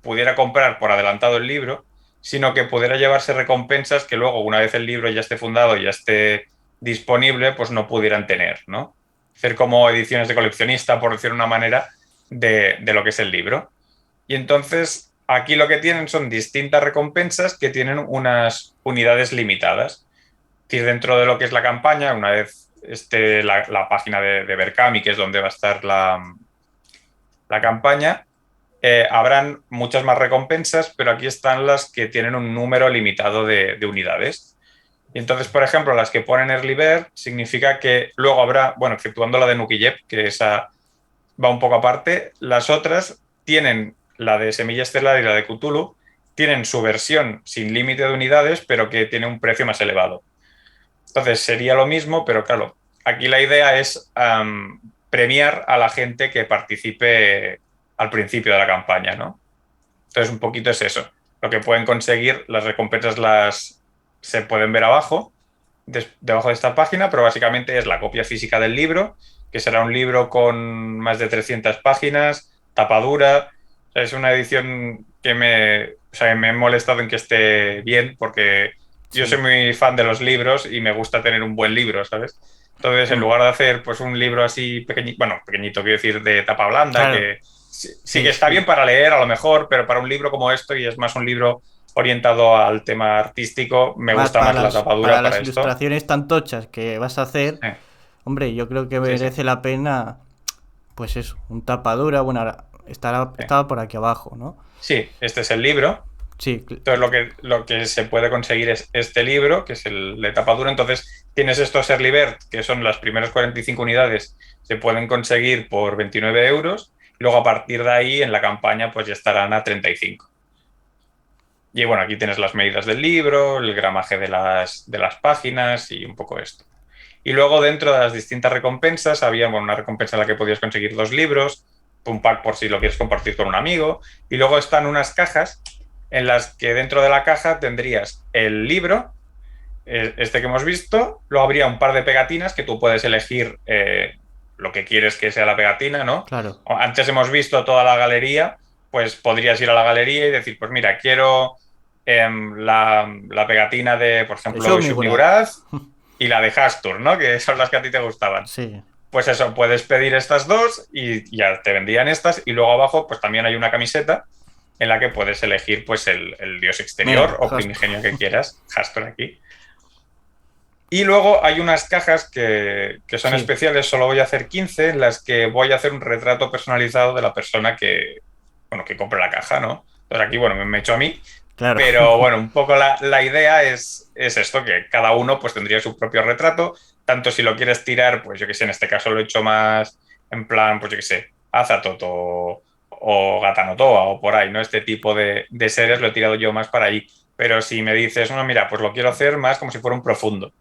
pudiera comprar por adelantado el libro, sino que pudiera llevarse recompensas que luego, una vez el libro ya esté fundado y ya esté disponible, pues no pudieran tener, ¿no? Hacer como ediciones de coleccionista, por decir una manera, de lo que es el libro. Y entonces aquí lo que tienen son distintas recompensas que tienen unas unidades limitadas. Es decir, dentro de lo que es la campaña, una vez esté la página de Berkami, que es donde va a estar la campaña, habrán muchas más recompensas, pero aquí están las que tienen un número limitado de unidades. Y entonces, por ejemplo, las que ponen Early Bird significa que luego habrá, bueno, exceptuando la de Nukijep, que esa va un poco aparte, las otras tienen, la de Semilla Estelar y la de Cthulhu, tienen su versión sin límite de unidades, pero que tiene un precio más elevado. Entonces sería lo mismo, pero claro, aquí la idea es premiar a la gente que participe al principio de la campaña, ¿no? Entonces un poquito es eso. Lo que pueden conseguir, las recompensas se pueden ver abajo, debajo de esta página, pero básicamente es la copia física del libro, que será un libro con más de 300 páginas, tapadura. O sea, es una edición que o sea, me he molestado en que esté bien, porque yo soy Sí. muy fan de los libros y me gusta tener un buen libro, ¿sabes? Entonces, en Mm, lugar de hacer pues un libro así pequeñito, bueno, pequeñito, quiero decir, de tapa blanda, claro, que sí que sí, está bien sí. para leer a lo mejor, pero para un libro como esto, y es más un libro orientado al tema artístico, me Más gusta más la para tapadura para las esto. ilustraciones tan tochas que vas a hacer, Sí, hombre, yo creo que sí, sí, merece la pena, pues eso, un tapadura, bueno, sí. estaba por aquí abajo, ¿no? Sí, este es el libro. Sí, Entonces lo que se puede conseguir es este libro, que es el de tapadura. Entonces tienes estos Early Bird, que son las primeras 45 unidades, se pueden conseguir por 29 euros. Y luego a partir de ahí en la campaña pues ya estarán a 35. Y bueno, aquí tienes las medidas del libro, el gramaje de las páginas y un poco esto. Y luego dentro de las distintas recompensas había, bueno, una recompensa en la que podías conseguir 2 libros, un pack por si lo quieres compartir con un amigo. Y luego están unas cajas en las que dentro de la caja tendrías el libro, este que hemos visto, luego habría un par de pegatinas que tú puedes elegir lo que quieres que sea la pegatina, ¿no? claro. Antes hemos visto toda la galería, pues podrías ir a la galería y decir, pues mira, quiero la pegatina de, por Eso ejemplo, es muy buena. Shub-Niggurath y la de Hastur, ¿no? Que son las que a ti te gustaban. Sí. Pues eso, puedes pedir estas dos y ya te vendrían estas. Y luego abajo, pues también hay una camiseta en la que puedes elegir pues el dios exterior Mira, o justo. primigenio que quieras, Hastur aquí. Y luego hay unas cajas que son Sí, especiales, solo voy a hacer 15 en las que voy a hacer un retrato personalizado de la persona bueno, que compre la caja, ¿no? Entonces aquí, bueno, me he hecho a mí, claro. pero bueno, un poco la idea es esto, que cada uno pues tendría su propio retrato, tanto si lo quieres tirar, pues yo que sé, en este caso lo he hecho más en plan, pues yo que sé, Azatoth o Gatanotoa o por ahí, ¿no? Este tipo de seres lo he tirado yo más para ahí. Pero si me dices, no, mira, pues lo quiero hacer más como si fuera un profundo,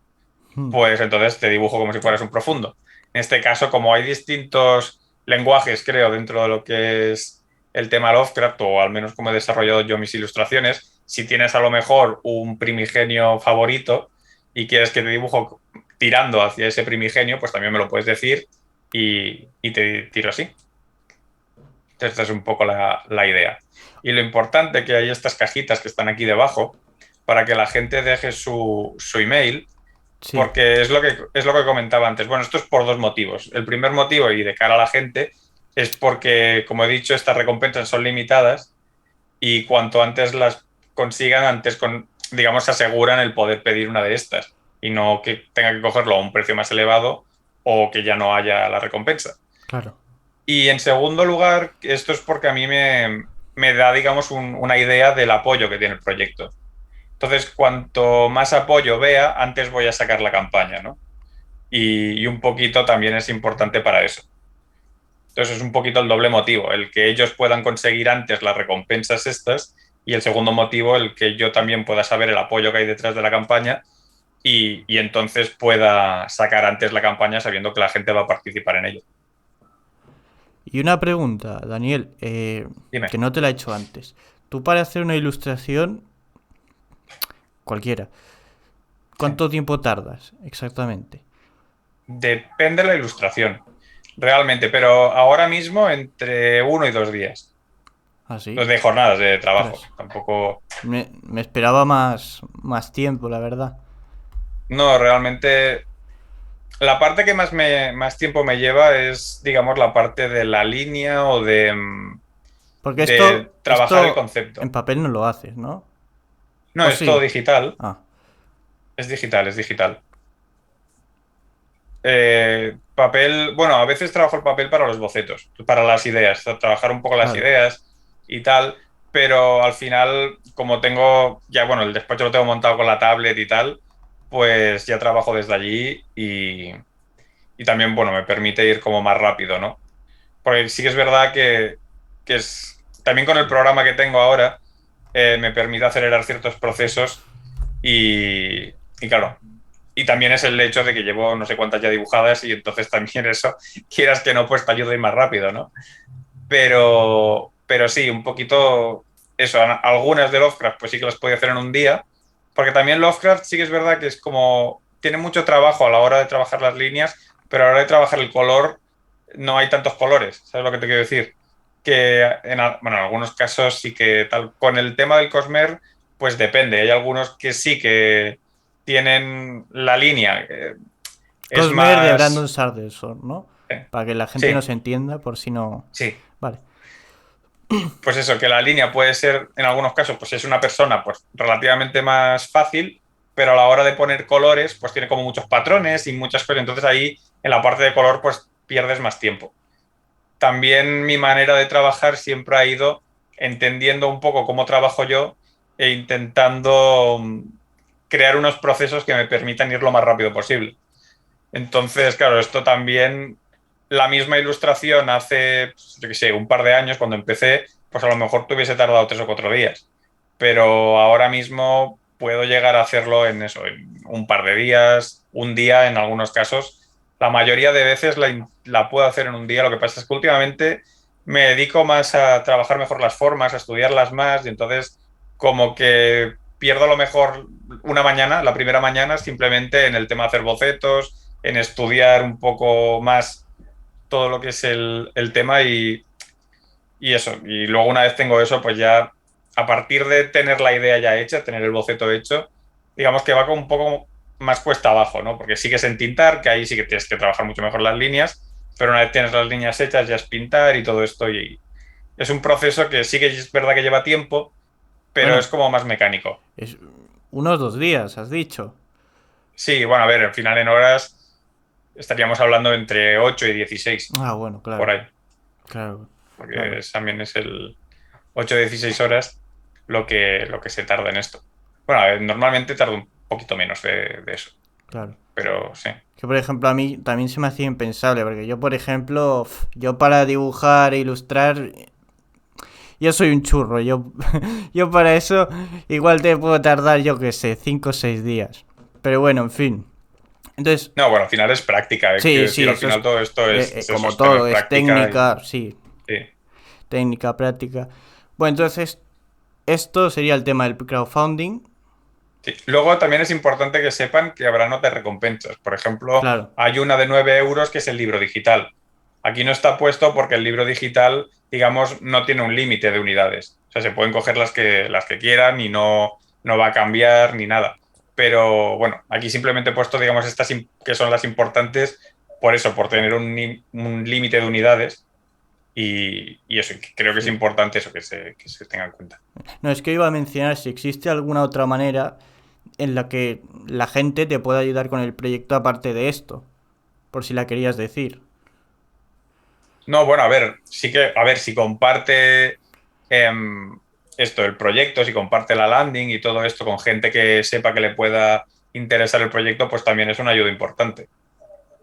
Hmm. pues entonces te dibujo como si fueras un profundo. En este caso, como hay distintos lenguajes, creo, dentro de lo que es el tema Lovecraft, o al menos como he desarrollado yo mis ilustraciones, si tienes a lo mejor un primigenio favorito y quieres que te dibujo tirando hacia ese primigenio, pues también me lo puedes decir y te tiro así. Entonces, esta es un poco la idea. Y lo importante que hay estas cajitas que están aquí debajo para que la gente deje su email, Sí, porque es lo que comentaba antes. Bueno, esto es por dos motivos. El primer motivo, y de cara a la gente, es porque, como he dicho, estas recompensas son limitadas y cuanto antes las consigan, antes, digamos, se aseguran el poder pedir una de estas y no que tenga que cogerlo a un precio más elevado o que ya no haya la recompensa. claro. Y en segundo lugar, esto es porque a mí me da, digamos, una idea del apoyo que tiene el proyecto. Entonces, cuanto más apoyo vea, antes voy a sacar la campaña, ¿no? Y un poquito también es importante para eso. Entonces, es un poquito el doble motivo, el que ellos puedan conseguir antes las recompensas estas y el segundo motivo, el que yo también pueda saber el apoyo que hay detrás de la campaña y entonces pueda sacar antes la campaña sabiendo que la gente va a participar en ello. Y una pregunta, Daniel, Dime. que no te la he hecho antes. Tú para hacer una ilustración, cualquiera, Sí. ¿cuánto tiempo tardas exactamente? Depende de la ilustración, realmente, pero ahora mismo entre 1 y 2 días. ¿Ah, sí? Los de jornadas de trabajo. Ostras, Tampoco. me esperaba más tiempo, la verdad. No, realmente. La parte que más tiempo me lleva es, digamos, la parte de la línea o Porque de trabajar el esto concepto. en papel no lo haces, ¿no? No, ¿O es todo sí? digital. Ah, Es digital, es digital. Papel, bueno, a veces trabajo el papel para los bocetos, para las ideas, trabajar un poco las claro. ideas y tal, pero al final, como tengo, ya bueno, el despacho lo tengo montado con la tablet y tal, pues ya trabajo desde allí y también, bueno, me permite ir como más rápido, ¿no? Porque sí que es verdad que también con el programa que tengo ahora, me permite acelerar ciertos procesos y claro, y también es el hecho de que llevo no sé cuántas ya dibujadas y entonces también eso, quieras que no, pues te ayuda a ir más rápido, ¿no? Pero sí, un poquito eso, algunas de Lovecraft pues sí que las podía hacer en un día, porque también Lovecraft sí que es verdad que es como, tiene mucho trabajo a la hora de trabajar las líneas, pero a la hora de trabajar el color no hay tantos colores, ¿sabes lo que te quiero decir? Que bueno, en algunos casos sí que tal, con el tema del Cosmer, pues depende, hay algunos que sí que tienen la línea, es Cosmer de Brandon más. Sanderson, ¿no? eh, Para que la gente sí, nos entienda, por si no. sí. Vale. Pues eso, que la línea puede ser, en algunos casos, pues es una persona pues relativamente más fácil, pero a la hora de poner colores, pues tiene como muchos patrones y muchas cosas. Entonces ahí, en la parte de color, pues pierdes más tiempo. También mi manera de trabajar siempre ha ido entendiendo un poco cómo trabajo yo e intentando crear unos procesos que me permitan ir lo más rápido posible. Entonces, claro, esto también, la misma ilustración hace, pues, yo qué sé, un par de años cuando empecé, pues a lo mejor te hubiese tardado 3 o 4 días. Pero ahora mismo puedo llegar a hacerlo en eso, en un par de días, un día en algunos casos. La mayoría de veces la puedo hacer en un día. Lo que pasa es que últimamente me dedico más a trabajar mejor las formas, a estudiarlas más y entonces como que pierdo a lo mejor una mañana, la primera mañana, simplemente en el tema de hacer bocetos, en estudiar un poco más todo lo que es el tema y eso. Y luego una vez tengo eso, pues ya a partir de tener la idea ya hecha, tener el boceto hecho, digamos que va con un poco más cuesta abajo, ¿no? Porque sigues en tintar, que ahí sí que tienes que trabajar mucho mejor las líneas, pero una vez tienes las líneas hechas ya es pintar y todo esto y es un proceso que sí que es verdad que lleva tiempo, pero es Bueno, como más mecánico. es unos 2 días, has dicho. Sí, bueno, a ver, al final en horas estaríamos hablando entre 8 y 16 Ah, bueno, por claro. ahí, Claro, claro, porque también es el 8 o 16 horas lo que se tarda en esto. Bueno, a ver, normalmente tarda un poquito menos de eso, claro. pero sí. Que por ejemplo a mí también se me hacía impensable, porque yo por ejemplo, yo para dibujar e ilustrar, yo soy un churro, yo para eso igual te puedo tardar, yo que sé, 5 o 6 días. Pero bueno, en fin. Entonces, No, bueno, al final es práctica, sí, quiero sí, decir, al eso final es todo esto es eso, como es tener todo, es práctica y técnica, sí, sí. técnica, práctica. Bueno, entonces, esto sería el tema del crowdfunding. Sí. Luego también es importante que sepan que habrá notas recompensas. Por ejemplo, Claro, hay una de 9 euros que es el libro digital. Aquí no está puesto porque el libro digital, digamos, no tiene un límite de unidades. O sea, se pueden coger las que quieran y no va a cambiar ni nada. Pero bueno, aquí simplemente he puesto, digamos, estas que son las importantes por eso, por tener un límite de unidades. Y eso, creo que es sí. importante eso, que se tenga en cuenta. No, es que iba a mencionar si existe alguna otra manera en la que la gente te pueda ayudar con el proyecto aparte de esto, por si la querías decir. No, bueno, a ver, sí que, a ver, si comparte esto, el proyecto, si comparte la landing y todo esto con gente que sepa que le pueda interesar el proyecto, pues también es una ayuda importante.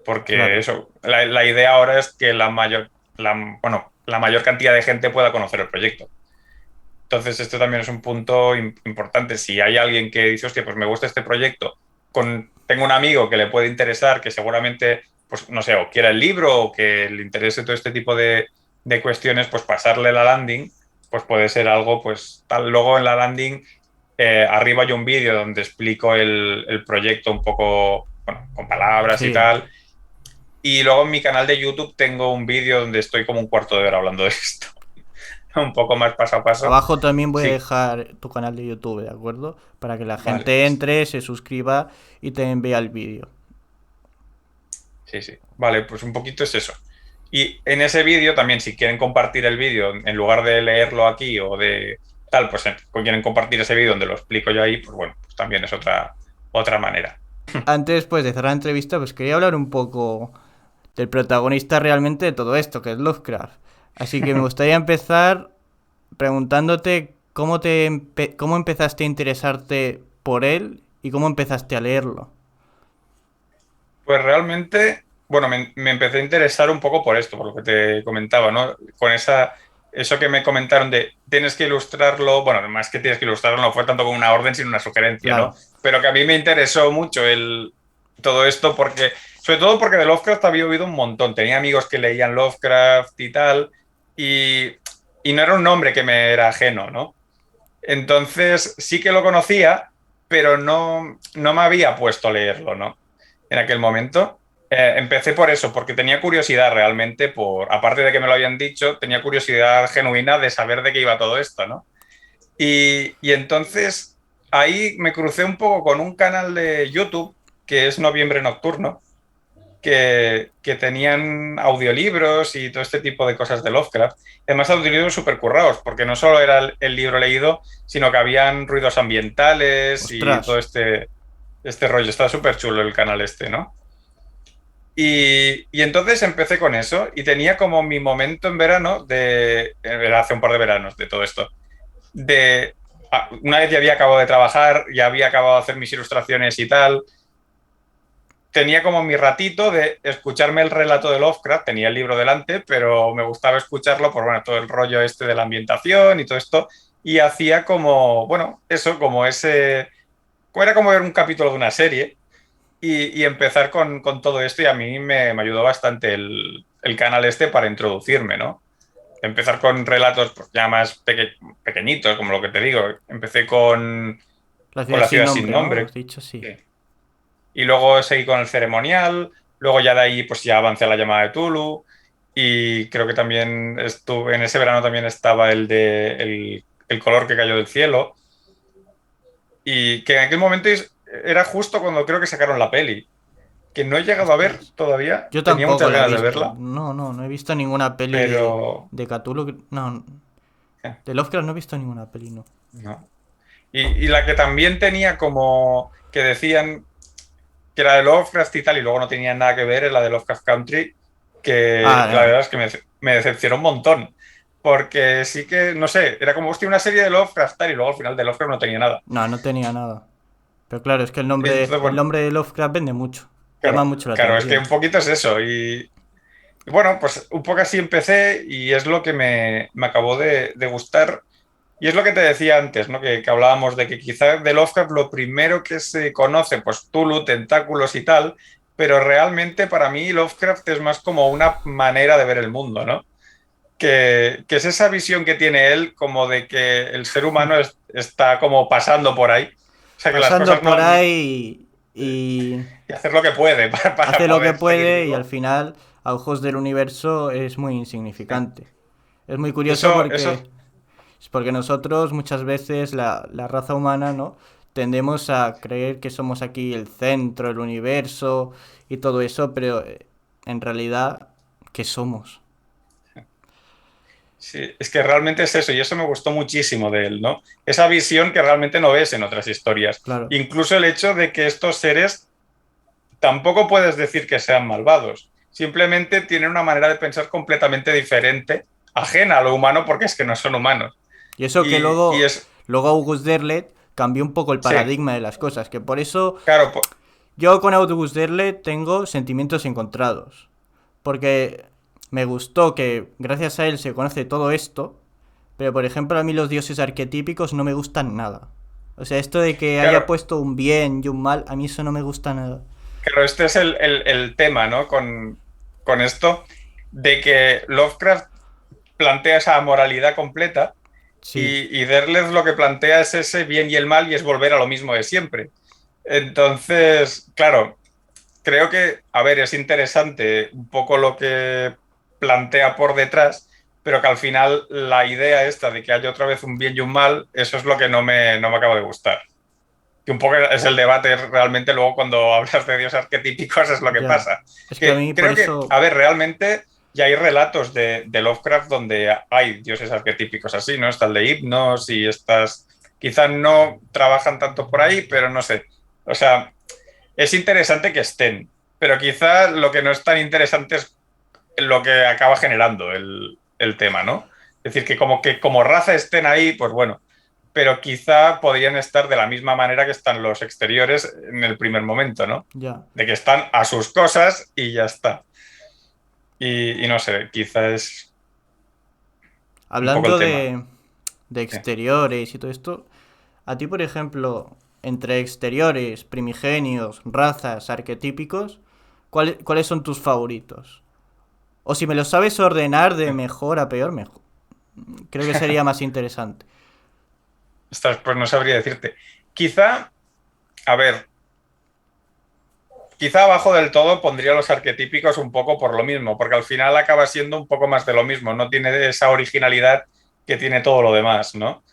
Porque Claro. eso, la idea ahora es que bueno, la mayor cantidad de gente pueda conocer el proyecto. Entonces, esto también es un punto importante. Si hay alguien que dice, hostia, pues me gusta este proyecto, tengo un amigo que le puede interesar, que seguramente, pues no sé, o quiera el libro o que le interese todo este tipo de cuestiones, pues pasarle la landing, pues puede ser algo, pues tal. Luego en la landing, arriba hay un vídeo donde explico el proyecto un poco, bueno, con palabras y Sí. tal. Y luego en mi canal de YouTube tengo un vídeo donde estoy como un cuarto de hora hablando de esto. Un poco más paso a paso. Abajo también voy a Sí, dejar tu canal de YouTube, ¿de acuerdo? Para que la vale. gente entre, se suscriba y también vea el vídeo. Sí, sí. Vale, pues un poquito es eso. Y en ese vídeo también, si quieren compartir el vídeo, en lugar de leerlo aquí o de tal, pues quieren compartir ese vídeo donde lo explico yo ahí, pues bueno, pues también es otra manera. Antes pues de cerrar la entrevista, pues quería hablar un poco del protagonista realmente de todo esto, que es Lovecraft. Así que me gustaría empezar preguntándote cómo empezaste a interesarte por él y cómo empezaste a leerlo. Pues realmente, bueno, me empecé a interesar un poco por esto, por lo que te comentaba, ¿no? Con eso que me comentaron de tienes que ilustrarlo, bueno, más que tienes que ilustrarlo, no fue tanto como una orden, sino una sugerencia, ¿no? Claro. Pero que a mí me interesó mucho todo esto porque, sobre todo porque de Lovecraft había oído un montón. Tenía amigos que leían Lovecraft y tal, y, y no era un nombre que me era ajeno, ¿no? Entonces sí que lo conocía, pero no me había puesto a leerlo, ¿no? En aquel momento. Empecé por eso, porque tenía curiosidad realmente, aparte de que me lo habían dicho, tenía curiosidad genuina de saber de qué iba todo esto, ¿no? Y entonces ahí me crucé un poco con un canal de YouTube que es Noviembre Nocturno, que tenían audiolibros y todo este tipo de cosas de Lovecraft. Además, audiolibros súper currados, porque no solo era el libro leído, sino que habían ruidos ambientales y Ostras. todo este rollo. Está súper chulo el canal este, ¿no? Y entonces empecé con eso y tenía como mi momento en verano hace un par de veranos de todo esto, una vez ya había acabado de trabajar, ya había acabado de hacer mis ilustraciones y tal, tenía como mi ratito de escucharme el relato de Lovecraft, tenía el libro delante, pero me gustaba escucharlo por, bueno, todo el rollo este de la ambientación y todo esto, y hacía como, bueno, eso, era como ver un capítulo de una serie y empezar con todo esto, y a mí me ayudó bastante el canal este para introducirme, ¿no? Empezar con relatos pues, ya más pequeñitos, como lo que te digo. Empecé La con ciudad La sin ciudad sin nombre, ¿no? Has nombre. dicho sí. Sí. Y luego seguí con el ceremonial, luego ya de ahí pues ya avancé a la llamada de Tulu y creo que también estuve, en ese verano también estaba el color que cayó del cielo y que en aquel momento era justo cuando creo que sacaron la peli, que no he llegado a ver Ostras. todavía, Yo tenía tampoco muchas la he ganas de visto. verla, No he visto ninguna peli pero de Cthulhu. No, eh, de Lovecraft no he visto ninguna peli, no. no. Y la que también tenía como que decían que era de Lovecraft y tal, y luego no tenía nada que ver, es la de Lovecraft Country, que Ah, la ya. verdad es que me decepcionó un montón. Porque sí que, no sé, era como, hostia, una serie de Lovecraft tal, y luego al final de Lovecraft no tenía nada. No tenía nada. Pero claro, es que Entonces, el bueno, nombre de Lovecraft vende mucho. Llama claro, mucho la claro, es que atención. un poquito es eso. Y bueno, pues un poco así empecé y es lo que me acabó de gustar. Y es lo que te decía antes, ¿no? Que hablábamos de que quizá de Lovecraft lo primero que se conoce, pues Tulu, tentáculos y tal, pero realmente para mí Lovecraft es más como una manera de ver el mundo, ¿no? Que es esa visión que tiene él como de que el ser humano está como pasando por ahí. O sea, que las Pasando cosas por no... ahí y Y hacer lo que puede para hace lo que poder seguir puede y al vivo. final, a ojos del universo, es muy insignificante. Es muy Y curioso eso, porque nosotros muchas veces, la raza humana, ¿no? Tendemos a creer que somos aquí el centro, el universo y todo eso, pero en realidad, ¿qué somos? sí, es que realmente es eso, y eso me gustó muchísimo de él, ¿no? Esa visión que realmente no ves en otras historias. Claro. Incluso el hecho de que estos seres tampoco puedes decir que sean malvados, simplemente tienen una manera de pensar completamente diferente, ajena a lo humano, porque es que no son humanos. Y eso que Y es, luego August Derlet cambió un poco el sí, paradigma de las cosas, que por eso claro, yo con August Derlet tengo sentimientos encontrados. Porque me gustó que gracias a él se conoce todo esto, pero por ejemplo a mí los dioses arquetípicos no me gustan nada. O sea, esto de que haya claro, puesto un bien y un mal, a mí eso no me gusta nada. claro, este es el tema, ¿no? Con esto, de que Lovecraft plantea esa moralidad completa Sí, y Derleth lo que plantea es ese bien y el mal y es volver a lo mismo de siempre. Entonces, claro, creo que, a ver, es interesante un poco lo que plantea por detrás, pero que al final la idea esta de que haya otra vez un bien y un mal, eso es lo que no me acaba de gustar. Que un poco es el debate realmente luego cuando hablas de dioses arquetípicos es lo que ya. pasa. Es que a Que mí por creo que, eso... a ver, realmente ya hay relatos de Lovecraft donde hay dioses arquetípicos así, ¿no? Está el de Hipnos y estas quizás no trabajan tanto por ahí, pero no sé. O sea, es interesante que estén, pero quizá lo que no es tan interesante es lo que acaba generando el tema, ¿no? Es decir, que como raza estén ahí, pues bueno, pero quizá podrían estar de la misma manera que están los exteriores en el primer momento, ¿no? Ya. De que están a sus cosas y ya está. Y no sé, quizá es un poco el Hablando tema. de Sí. exteriores y todo esto, a ti, por ejemplo, entre exteriores, primigenios, razas, arquetípicos, ¿cuáles son tus favoritos? O si me los sabes ordenar de mejor a peor, mejor. Creo que sería más interesante. Ostras, pues no sabría decirte. Quizá, a ver, quizá abajo del todo pondría los arquetípicos un poco por lo mismo, porque al final acaba siendo un poco más de lo mismo, no tiene esa originalidad que tiene todo lo demás, ¿no?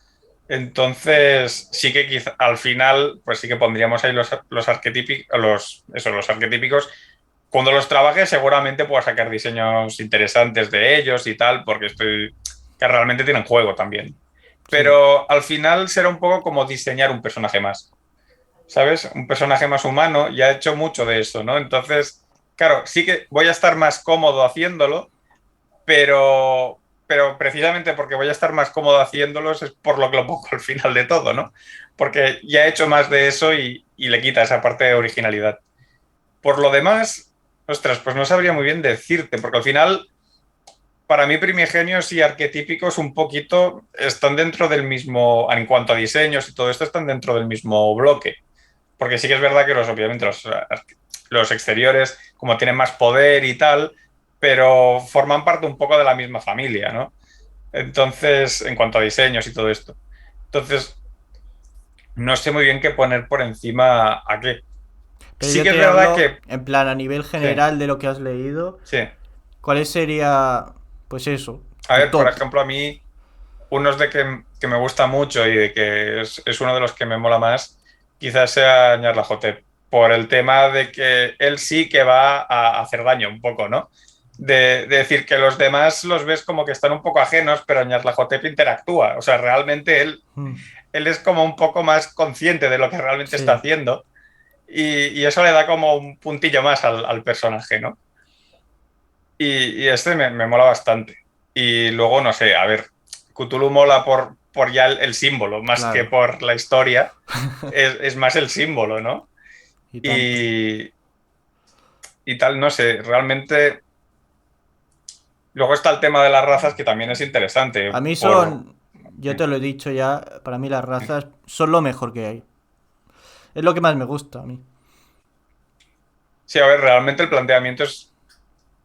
Entonces, sí que quizá, al final, pues sí que pondríamos ahí los arquetípicos, los arquetípicos. Cuando los trabaje, seguramente pueda sacar diseños interesantes de ellos y tal, porque que realmente tienen juego también. Sí. Pero al final será un poco como diseñar un personaje más. ¿Sabes? Un personaje más humano y ha hecho mucho de eso, ¿no? Entonces, claro, sí que voy a estar más cómodo haciéndolo, pero precisamente porque voy a estar más cómodo haciéndolos es por lo que lo pongo al final de todo, ¿no? Porque ya he hecho más de eso y le quita esa parte de originalidad. Por lo demás, ostras, pues no sabría muy bien decirte, porque al final, para mí, primigenios y arquetípicos un poquito están dentro del mismo, en cuanto a diseños y todo esto, están dentro del mismo bloque. Porque sí que es verdad que obviamente los exteriores, como tienen más poder y tal, pero forman parte un poco de la misma familia, ¿no? Entonces, en cuanto a diseños y todo esto. Entonces, no sé muy bien qué poner por encima a qué. Pero Sí yo que es te verdad hablo, que, en plan, a nivel sí, general de lo que has leído. sí. ¿Cuáles sería, pues eso, A tu ver, por top? ejemplo, a mí, unos que me gusta mucho y de que es uno de los que me mola más, quizás sea Ñarlajote, por el tema de que él sí que va a hacer daño un poco, ¿no? De decir que los demás los ves como que están un poco ajenos, pero Ñarlajote interactúa. O sea, realmente Hmm, él es como un poco más consciente de lo que realmente está sí. haciendo y eso le da como un puntillo más al personaje, ¿no? Y este me mola bastante. Y luego, no sé, a ver, Cthulhu mola por ya el símbolo, más que Claro. por la historia, es más el símbolo, ¿no? Y tanto. Y, y tal, no sé, realmente. Luego está el tema de las razas, que también es interesante. A mí Por. son, yo te lo he dicho ya, para mí las razas son lo mejor que hay. Es lo que más me gusta a mí. Sí, a ver, realmente el planteamiento es.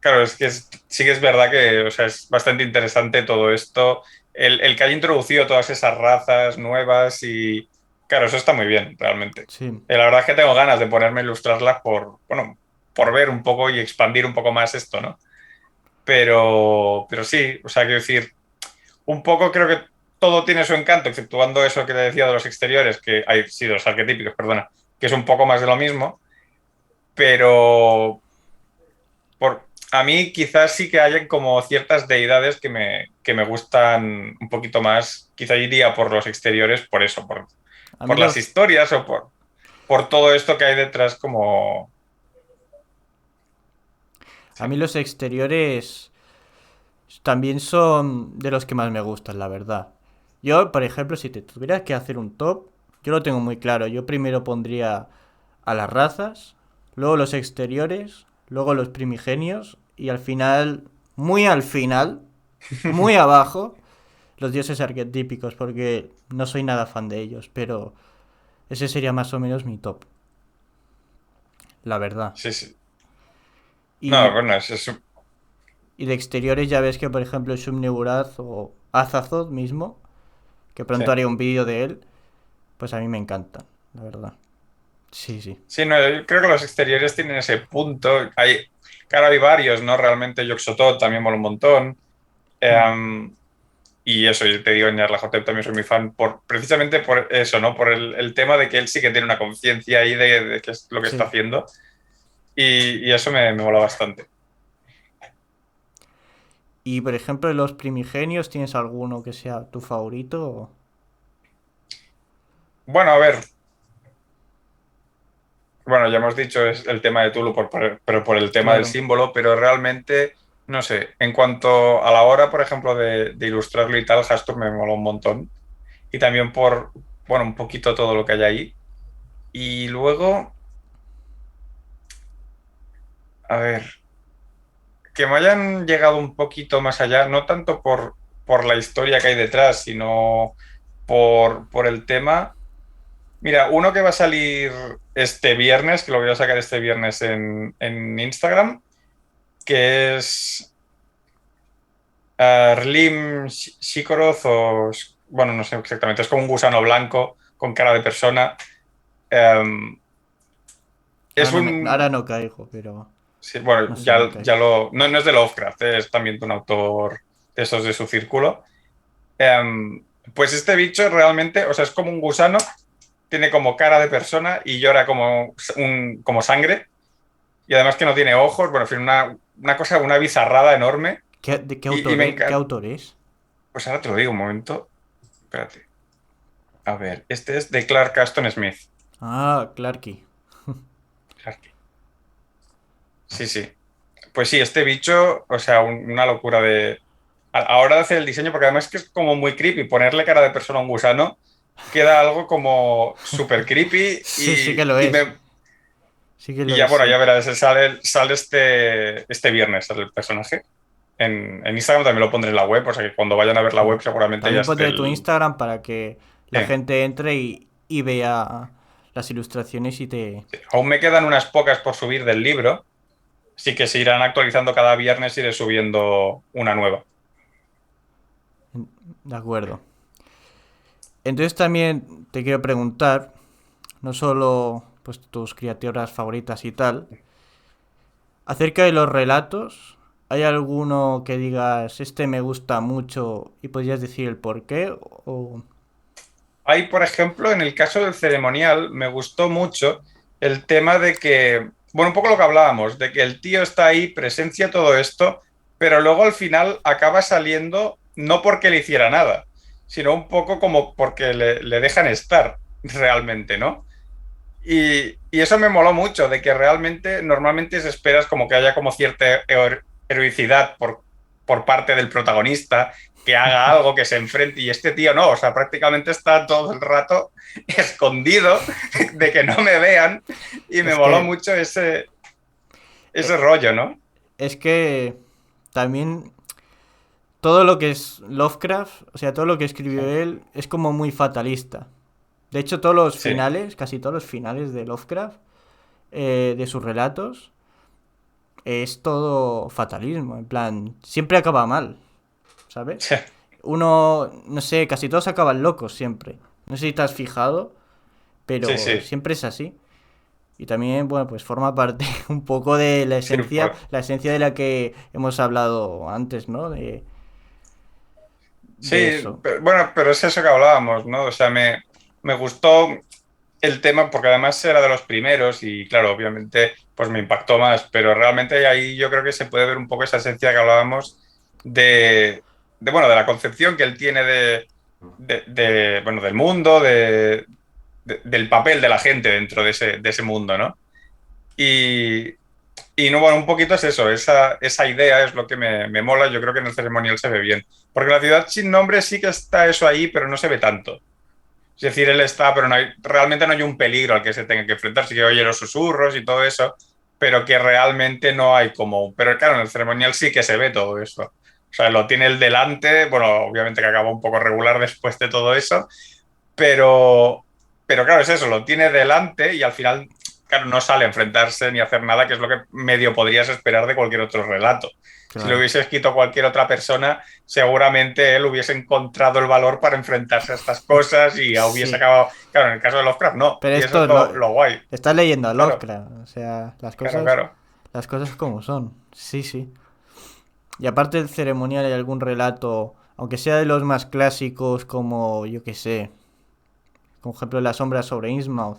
Claro, sí que es verdad que, o sea, es bastante interesante todo esto. El que haya introducido todas esas razas nuevas y. Claro, eso está muy bien, realmente. Sí. La verdad es que tengo ganas de ponerme a ilustrarlas bueno, por ver un poco y expandir un poco más esto, ¿no? Pero sí, o sea, quiero decir, un poco creo que todo tiene su encanto, exceptuando eso que te decía de los exteriores, que hay, sí, de los arquetípicos, perdona, que es un poco más de lo mismo, pero a mí quizás sí que hayan como ciertas deidades que me gustan un poquito más. Quizá iría por los exteriores por eso, A mí por las los, historias o por todo esto que hay detrás como. a Sí. mí los exteriores también son de los que más me gustan, la verdad. Yo, por ejemplo, si te tuvieras que hacer un top, yo lo tengo muy claro. Yo primero pondría a las razas, luego los exteriores, luego los primigenios y al final, muy abajo, los dioses arquetípicos, porque no soy nada fan de ellos, pero ese sería más o menos mi top, la verdad. Sí, sí. No, Y bueno, es eso. Y de exteriores ya ves que, por ejemplo, Shub-Niggurath o Azathoth mismo, que Sí. pronto haré un vídeo de él, pues a mí me encantan, la verdad. Sí, sí. Sí, no, yo creo que los exteriores tienen ese punto. Claro, hay varios, ¿no? Realmente Yog-Sothoth también mola un montón. Mm, Y eso, yo te digo, Nyarlathotep también soy muy fan precisamente por eso, ¿no? Por el tema de que él sí que tiene una conciencia ahí de qué es lo que está sí. haciendo. Y eso me mola bastante. Y por ejemplo, de los primigenios, ¿tienes alguno que sea tu favorito? Bueno, a ver, bueno, ya hemos dicho es el tema de Tulu, pero por el tema del Claro. símbolo, pero realmente, no sé, en cuanto a la hora, por ejemplo, de ilustrarlo y tal, Hastur me mola un montón. Y también por, bueno, un poquito todo lo que hay ahí. Y luego, a ver, que me hayan llegado un poquito más allá, no tanto por la historia que hay detrás, sino por el tema. Mira, uno que va a salir este viernes, que lo voy a sacar este viernes en Instagram, que es Rlim Shikoroth bueno, no sé exactamente, es como un gusano blanco con cara de persona. Um, es Ahora un... no caigo, pero Sí, bueno, no sé, me cae. no es de Lovecraft, es también de un autor de esos de su círculo. Pues este bicho realmente, o sea, es como un gusano, tiene como cara de persona y llora como sangre, y además que no tiene ojos, bueno, en fin, una cosa, una bizarrada enorme, ¿De qué y autor me es? ¿Qué encanta. autor es? Pues ahora te lo digo un momento, espérate. A ver, este es de Clark Aston Smith. Ah, Clarky. Clark. Sí, sí. Pues sí, este bicho, o sea, una locura a hora de hacer el diseño, porque además es que es como muy creepy, ponerle cara de persona a un gusano, queda algo como súper creepy Sí, sí que lo es. Sí que y lo ya, es, bueno, sí. ya verás, sale este viernes sale el personaje. En Instagram también lo pondré en la web, o sea que cuando vayan a ver la Mm. web seguramente ya También esté pondré tu el... Instagram para que Sí, la gente entre y vea las ilustraciones y te... sí. Aún me quedan unas pocas por subir del libro, sí que se irán actualizando cada viernes, iré subiendo una nueva. De acuerdo. Entonces también te quiero preguntar, no solo pues tus criaturas favoritas y tal, acerca de los relatos, ¿hay alguno que digas, este me gusta mucho y podrías decir el por qué? O... Hay, por ejemplo, en el caso del ceremonial, me gustó mucho el tema de que, bueno, un poco lo que hablábamos, de que el tío está ahí, presencia todo esto, pero luego al final acaba saliendo no porque le hiciera nada, sino un poco como porque le dejan estar realmente, ¿no? Y eso me moló mucho, de que realmente normalmente se esperas como que haya como cierta heroicidad por parte del protagonista, que haga algo, que se enfrente, y este tío no, o sea, prácticamente está todo el rato escondido de que no me vean, y me Es moló que... mucho ese eh, rollo, ¿no? es que también todo lo que es Lovecraft, o sea, todo lo que Sí, escribió él es como muy fatalista. De hecho, todos los sí, finales, casi todos los finales de Lovecraft, de sus relatos, es todo fatalismo. En plan, siempre acaba mal, ¿sabes? sí, Uno, no sé, casi todos acaban locos siempre. No sé si te has fijado, sí, pero sí, siempre es así. Y también, bueno, pues forma parte un poco de sí, la esencia de la que hemos hablado antes, ¿no? De sí, eso. bueno, pero es eso que hablábamos, ¿no? O sea, me gustó el tema, porque además era de los primeros y claro, obviamente pues me impactó más, pero realmente ahí yo creo que se puede ver un poco esa esencia que hablábamos bueno, de la concepción que él tiene bueno, del mundo, del papel de la gente dentro de ese mundo, ¿no? Y, y no, bueno, un poquito es eso, esa idea es lo que me mola, yo creo que en el ceremonial se ve bien, porque la ciudad sin nombre sí que está eso ahí, pero no se ve tanto. Es decir, él está, pero realmente no hay un peligro al que se tenga que enfrentar. Sí que oye los susurros y todo eso, pero que realmente no hay como... Pero claro, en el ceremonial sí que se ve todo eso. O sea, lo tiene el delante, bueno, obviamente que acaba un poco regular después de todo eso, pero, pero claro, es eso, lo tiene delante y al final claro, no sale a enfrentarse ni a hacer nada, que es lo que medio podrías esperar de cualquier otro relato. Si lo Claro. hubiese escrito cualquier otra persona, seguramente él hubiese encontrado el valor para enfrentarse a estas cosas y ya hubiese Sí. acabado. Claro, en el caso de Lovecraft no. Pero Y eso esto es es lo... lo guay. Estás leyendo a Claro, Lovecraft. O sea, claro, claro. las cosas como son. Sí, sí. Y aparte del ceremonial hay algún relato, aunque sea de los más clásicos, como, yo qué sé, por ejemplo, La sombra sobre Innsmouth.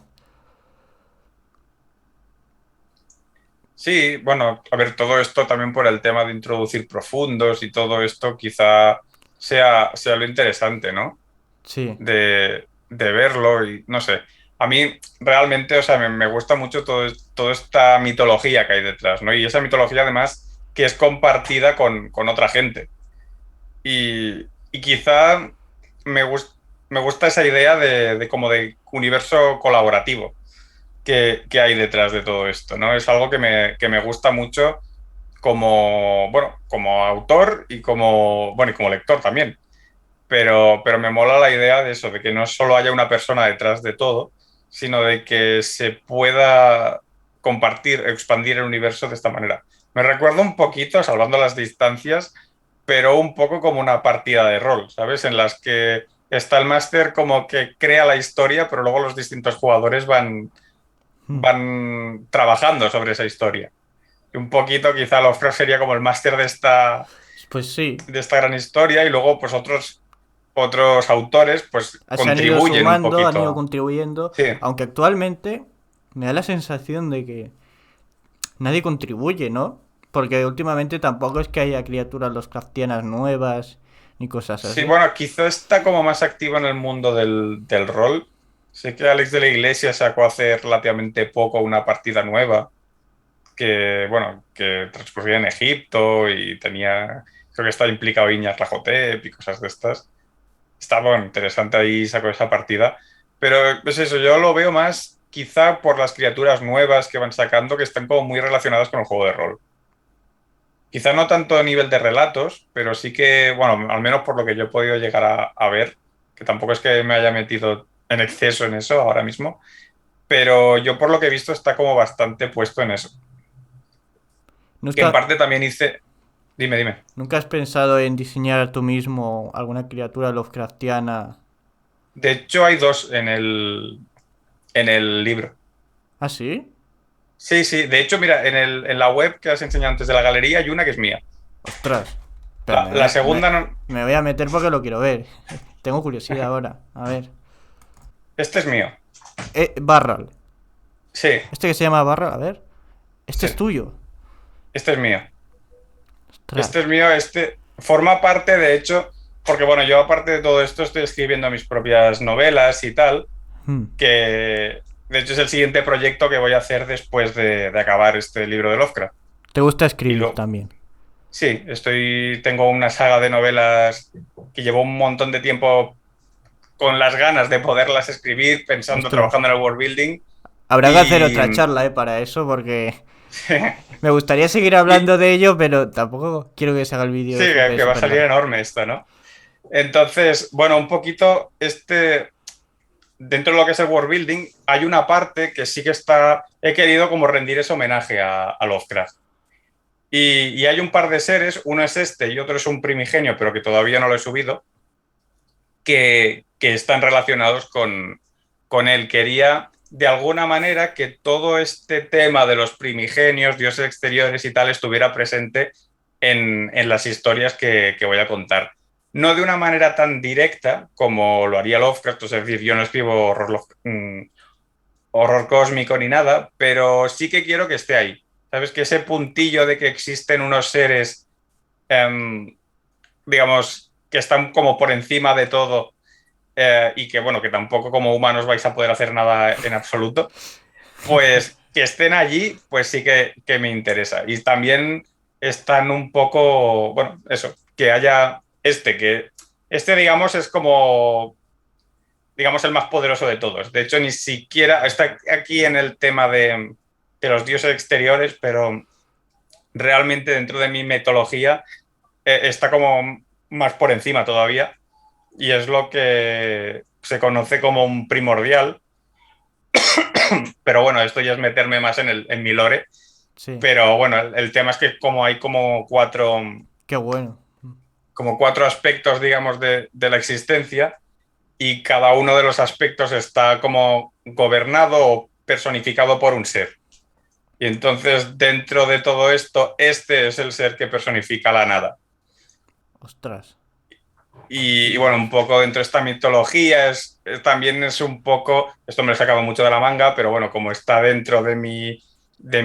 Sí, bueno, a ver, todo esto también por el tema de introducir profundos y todo esto quizá sea lo interesante, ¿no? Sí. De verlo y no sé. A mí realmente, o sea, me gusta mucho toda esta mitología que hay detrás, ¿no? Y esa mitología además que es compartida con otra gente. Y quizá me, gust- me gusta esa idea de como de universo colaborativo que hay detrás de todo esto, ¿no? Es algo que me gusta mucho como, bueno, como autor y bueno, y como lector también. Pero me mola la idea de eso, de que no solo haya una persona detrás de todo, sino de que se pueda compartir, expandir el universo de esta manera. Me recuerda un poquito, salvando las distancias, pero un poco como una partida de rol, ¿sabes? En las que está el máster como que crea la historia, pero luego los distintos jugadores Hmm. van trabajando sobre esa historia. Y un poquito quizá Lovecraft sería como el máster Pues sí. de esta gran historia y luego pues otros autores pues Se han ido contribuyen un sumando, han ido poquito. contribuyendo, Sí, aunque actualmente me da la sensación de que nadie contribuye, ¿no? Porque últimamente tampoco es que haya criaturas Lovecraftianas nuevas ni cosas sí, así. bueno, quizá está como más activo en el mundo del rol. Sé que Alex de la Iglesia sacó hace relativamente poco una partida nueva que, bueno, que transcurría en Egipto y creo que estaba implicado Iñas Rajotep y cosas de estas. Estaba bueno, interesante ahí, sacó esa partida. Pero es eso, yo lo veo más quizá por las criaturas nuevas que van sacando que están como muy relacionadas con el juego de rol. Quizá no tanto a nivel de relatos, pero sí que, bueno, al menos por lo que yo he podido llegar a ver, que tampoco es que me haya metido en exceso en eso ahora mismo, pero yo por lo que he visto está como bastante puesto en eso. Que en ¿Nunca, parte también hice... Dime, dime. ¿Nunca has pensado en diseñar tú mismo alguna criatura Lovecraftiana? De hecho, hay dos en el libro. ¿Ah, sí? Sí, sí. De hecho, mira, en la web que has enseñado antes de la galería hay una que es mía. Ostras. Pero La segunda no... me voy a meter porque lo quiero ver. Tengo curiosidad ahora. A ver. Este es mío. Barral. Sí, Este que se llama Barral, a ver. Este sí. es tuyo. Este es mío. Ostras. Este es mío. Este forma parte, de hecho, porque bueno, yo aparte de todo esto estoy escribiendo mis propias novelas y tal, Hmm. que de hecho es el siguiente proyecto que voy a hacer después de acabar este libro de Lovecraft. ¿Te gusta Y escribir luego, también? sí, tengo una saga de novelas que llevo un montón de tiempo con las ganas de poderlas escribir, pensando, Ostras. trabajando en el world building. Habrá que hacer Y, otra charla, para eso, porque me gustaría seguir hablando y de ello, pero tampoco quiero que se haga el vídeo sí, súper, que va a súper salir largo. enorme esto, ¿no? Entonces, bueno, un poquito dentro de lo que es el world building, hay una parte que sí que he querido como rendir ese homenaje a Lovecraft. Y hay un par de seres, uno es este y otro es un primigenio, pero que todavía no lo he subido, que están relacionados con él. Quería, de alguna manera, que todo este tema de los primigenios, dioses exteriores y tal, estuviera presente en las historias que voy a contar. No de una manera tan directa como lo haría Lovecraft, es decir, yo no escribo horror cósmico ni nada, pero sí que quiero que esté ahí. ¿Sabes? Que ese puntillo de que existen unos seres, digamos, que están como por encima de todo y que, bueno, que tampoco como humanos vais a poder hacer nada en absoluto, pues que estén allí, pues sí que me interesa. Y también están un poco, bueno, eso, que haya digamos, es como, digamos, el más poderoso de todos. De hecho, ni siquiera está aquí en el tema de los dioses exteriores, pero realmente dentro de mi metodología está como más por encima todavía y es lo que se conoce como un primordial, Pero bueno, esto ya es meterme más en mi lore. Sí, Pero bueno, el tema es que como hay qué bueno. como cuatro aspectos, digamos, de la existencia y cada uno de los aspectos está como gobernado o personificado por un ser. Y entonces, dentro de todo esto, este es el ser que personifica la nada. Ostras. Y bueno, un poco dentro de esta mitología también es un poco, esto me lo he sacado mucho de la manga, pero bueno, como está dentro de mi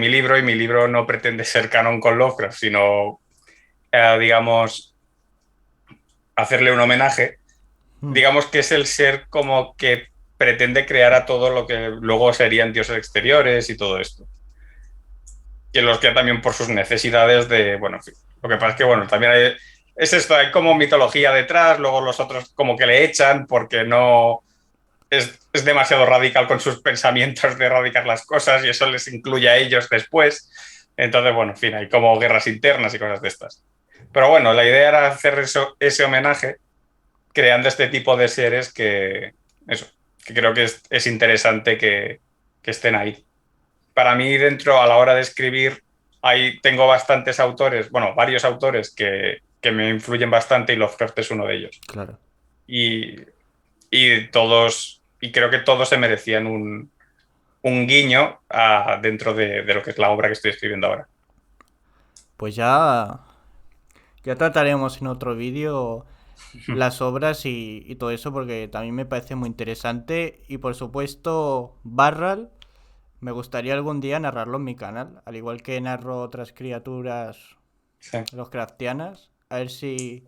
libro y mi libro no pretende ser canon con Lovecraft, sino, digamos, hacerle un homenaje, Mm, digamos que es el ser como que pretende crear a todo lo que luego serían dioses exteriores y todo esto. Y los crea también por sus necesidades de, bueno, en fin. Lo que pasa es que, bueno, también es esto, hay como mitología detrás, luego los otros como que le echan porque no es demasiado radical con sus pensamientos de erradicar las cosas y eso les incluye a ellos después. Entonces, bueno, en fin, hay como guerras internas y cosas de estas. Pero bueno, la idea era hacer ese homenaje creando este tipo de seres eso, que creo que es interesante que estén ahí. Para mí, dentro, a la hora de escribir, tengo bastantes autores, bueno, varios autores que me influyen bastante y Lovecraft es uno de ellos. claro. Y, y creo que todos se merecían un guiño dentro de lo que es la obra que estoy escribiendo ahora. Pues ya trataremos en otro vídeo las obras y todo eso porque también me parece muy interesante y por supuesto Barral me gustaría algún día narrarlo en mi canal, al igual que narro otras criaturas Sí. los craftianas, a ver si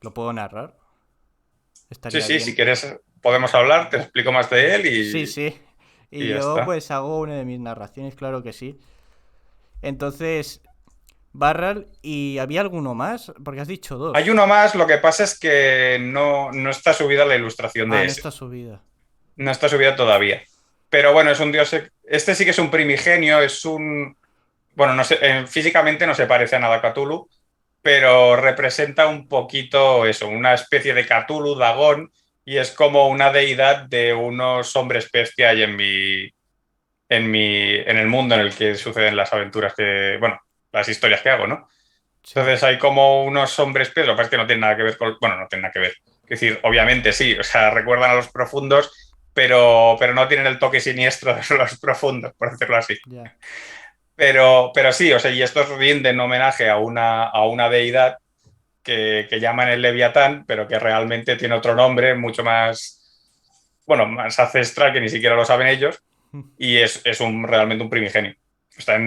lo puedo narrar, Sí, estaría sí, si bien. quieres podemos hablar, te explico más de él Sí, sí, y y ya yo está. pues hago una de mis narraciones, claro que sí. Entonces, Barral, ¿y había alguno más? Porque has dicho Hay dos. uno más, lo que pasa es que no está subida la ilustración Ah, de no ese. está subida. No está subida todavía. Pero bueno, es un dios. Este sí que es un primigenio, bueno, no sé, físicamente no se parece a nada a Cthulhu, pero representa un poquito eso, una especie de Cthulhu, Dagón, y es como una deidad de unos hombres pez que hay en el mundo en el que suceden las aventuras bueno, las historias que hago, ¿no? Sí, Entonces hay como unos hombres pez, lo que pasa es que no tienen nada que ver con, bueno, no tienen nada que ver. Es decir, obviamente sí, o sea, recuerdan a los profundos, pero no tienen el toque siniestro de los profundos, por decirlo así. ya. Pero sí, o sea, y estos rinden homenaje a una deidad que llaman el Leviatán, pero que realmente tiene otro nombre mucho más, bueno, más ancestral que ni siquiera lo saben ellos, y es realmente un primigenio. Está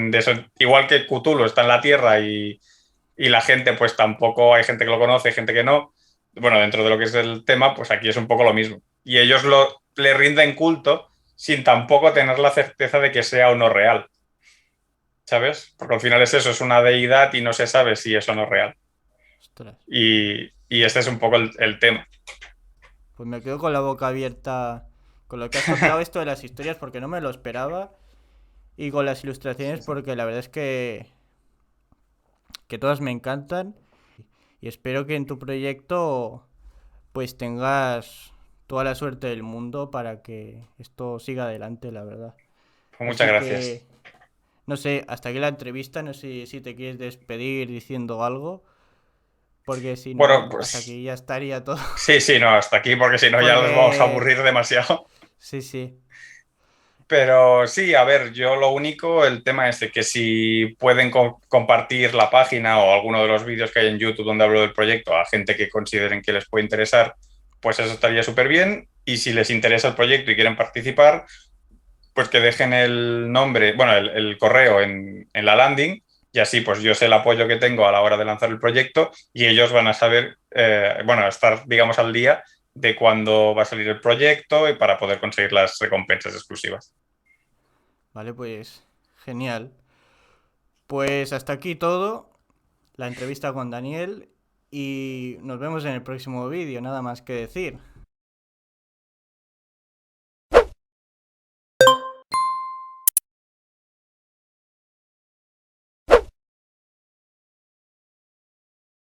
igual que Cthulhu está en la Tierra y la gente, pues tampoco hay gente que lo conoce, hay gente que no. Bueno, dentro de lo que es el tema, pues aquí es un poco lo mismo. Y ellos le rinden culto sin tampoco tener la certeza de que sea o no real, ¿sabes? Porque al final es eso, es una deidad y no se sabe si es o no real. Ostras. Y este es un poco el tema. Pues me quedo con la boca abierta con lo que has contado esto de las historias porque no me lo esperaba y con las ilustraciones Sí, sí. porque la verdad es que todas me encantan y espero que en tu proyecto pues tengas toda la suerte del mundo para que esto siga adelante, la verdad. Pues muchas Así gracias. que, no sé, hasta aquí la entrevista, no sé si te quieres despedir diciendo algo, porque si Bueno, no, hasta pues aquí ya estaría todo. sí, sí, no, hasta aquí porque si no ya nos vamos a Porque, aburrir demasiado. sí, sí, Pero sí, a ver, yo lo único, el tema es de que si pueden compartir la página o alguno de los vídeos que hay en YouTube donde hablo del proyecto a gente que consideren que les puede interesar, pues eso estaría súper bien. Y si les interesa el proyecto y quieren participar, pues que dejen el nombre, bueno, el correo en la landing y así pues yo sé el apoyo que tengo a la hora de lanzar el proyecto y ellos van a saber, bueno, estar, digamos, al día de cuándo va a salir el proyecto y para poder conseguir las recompensas exclusivas. vale, pues genial. Pues hasta aquí todo, la entrevista con Daniel y nos vemos en el próximo vídeo, nada más que decir.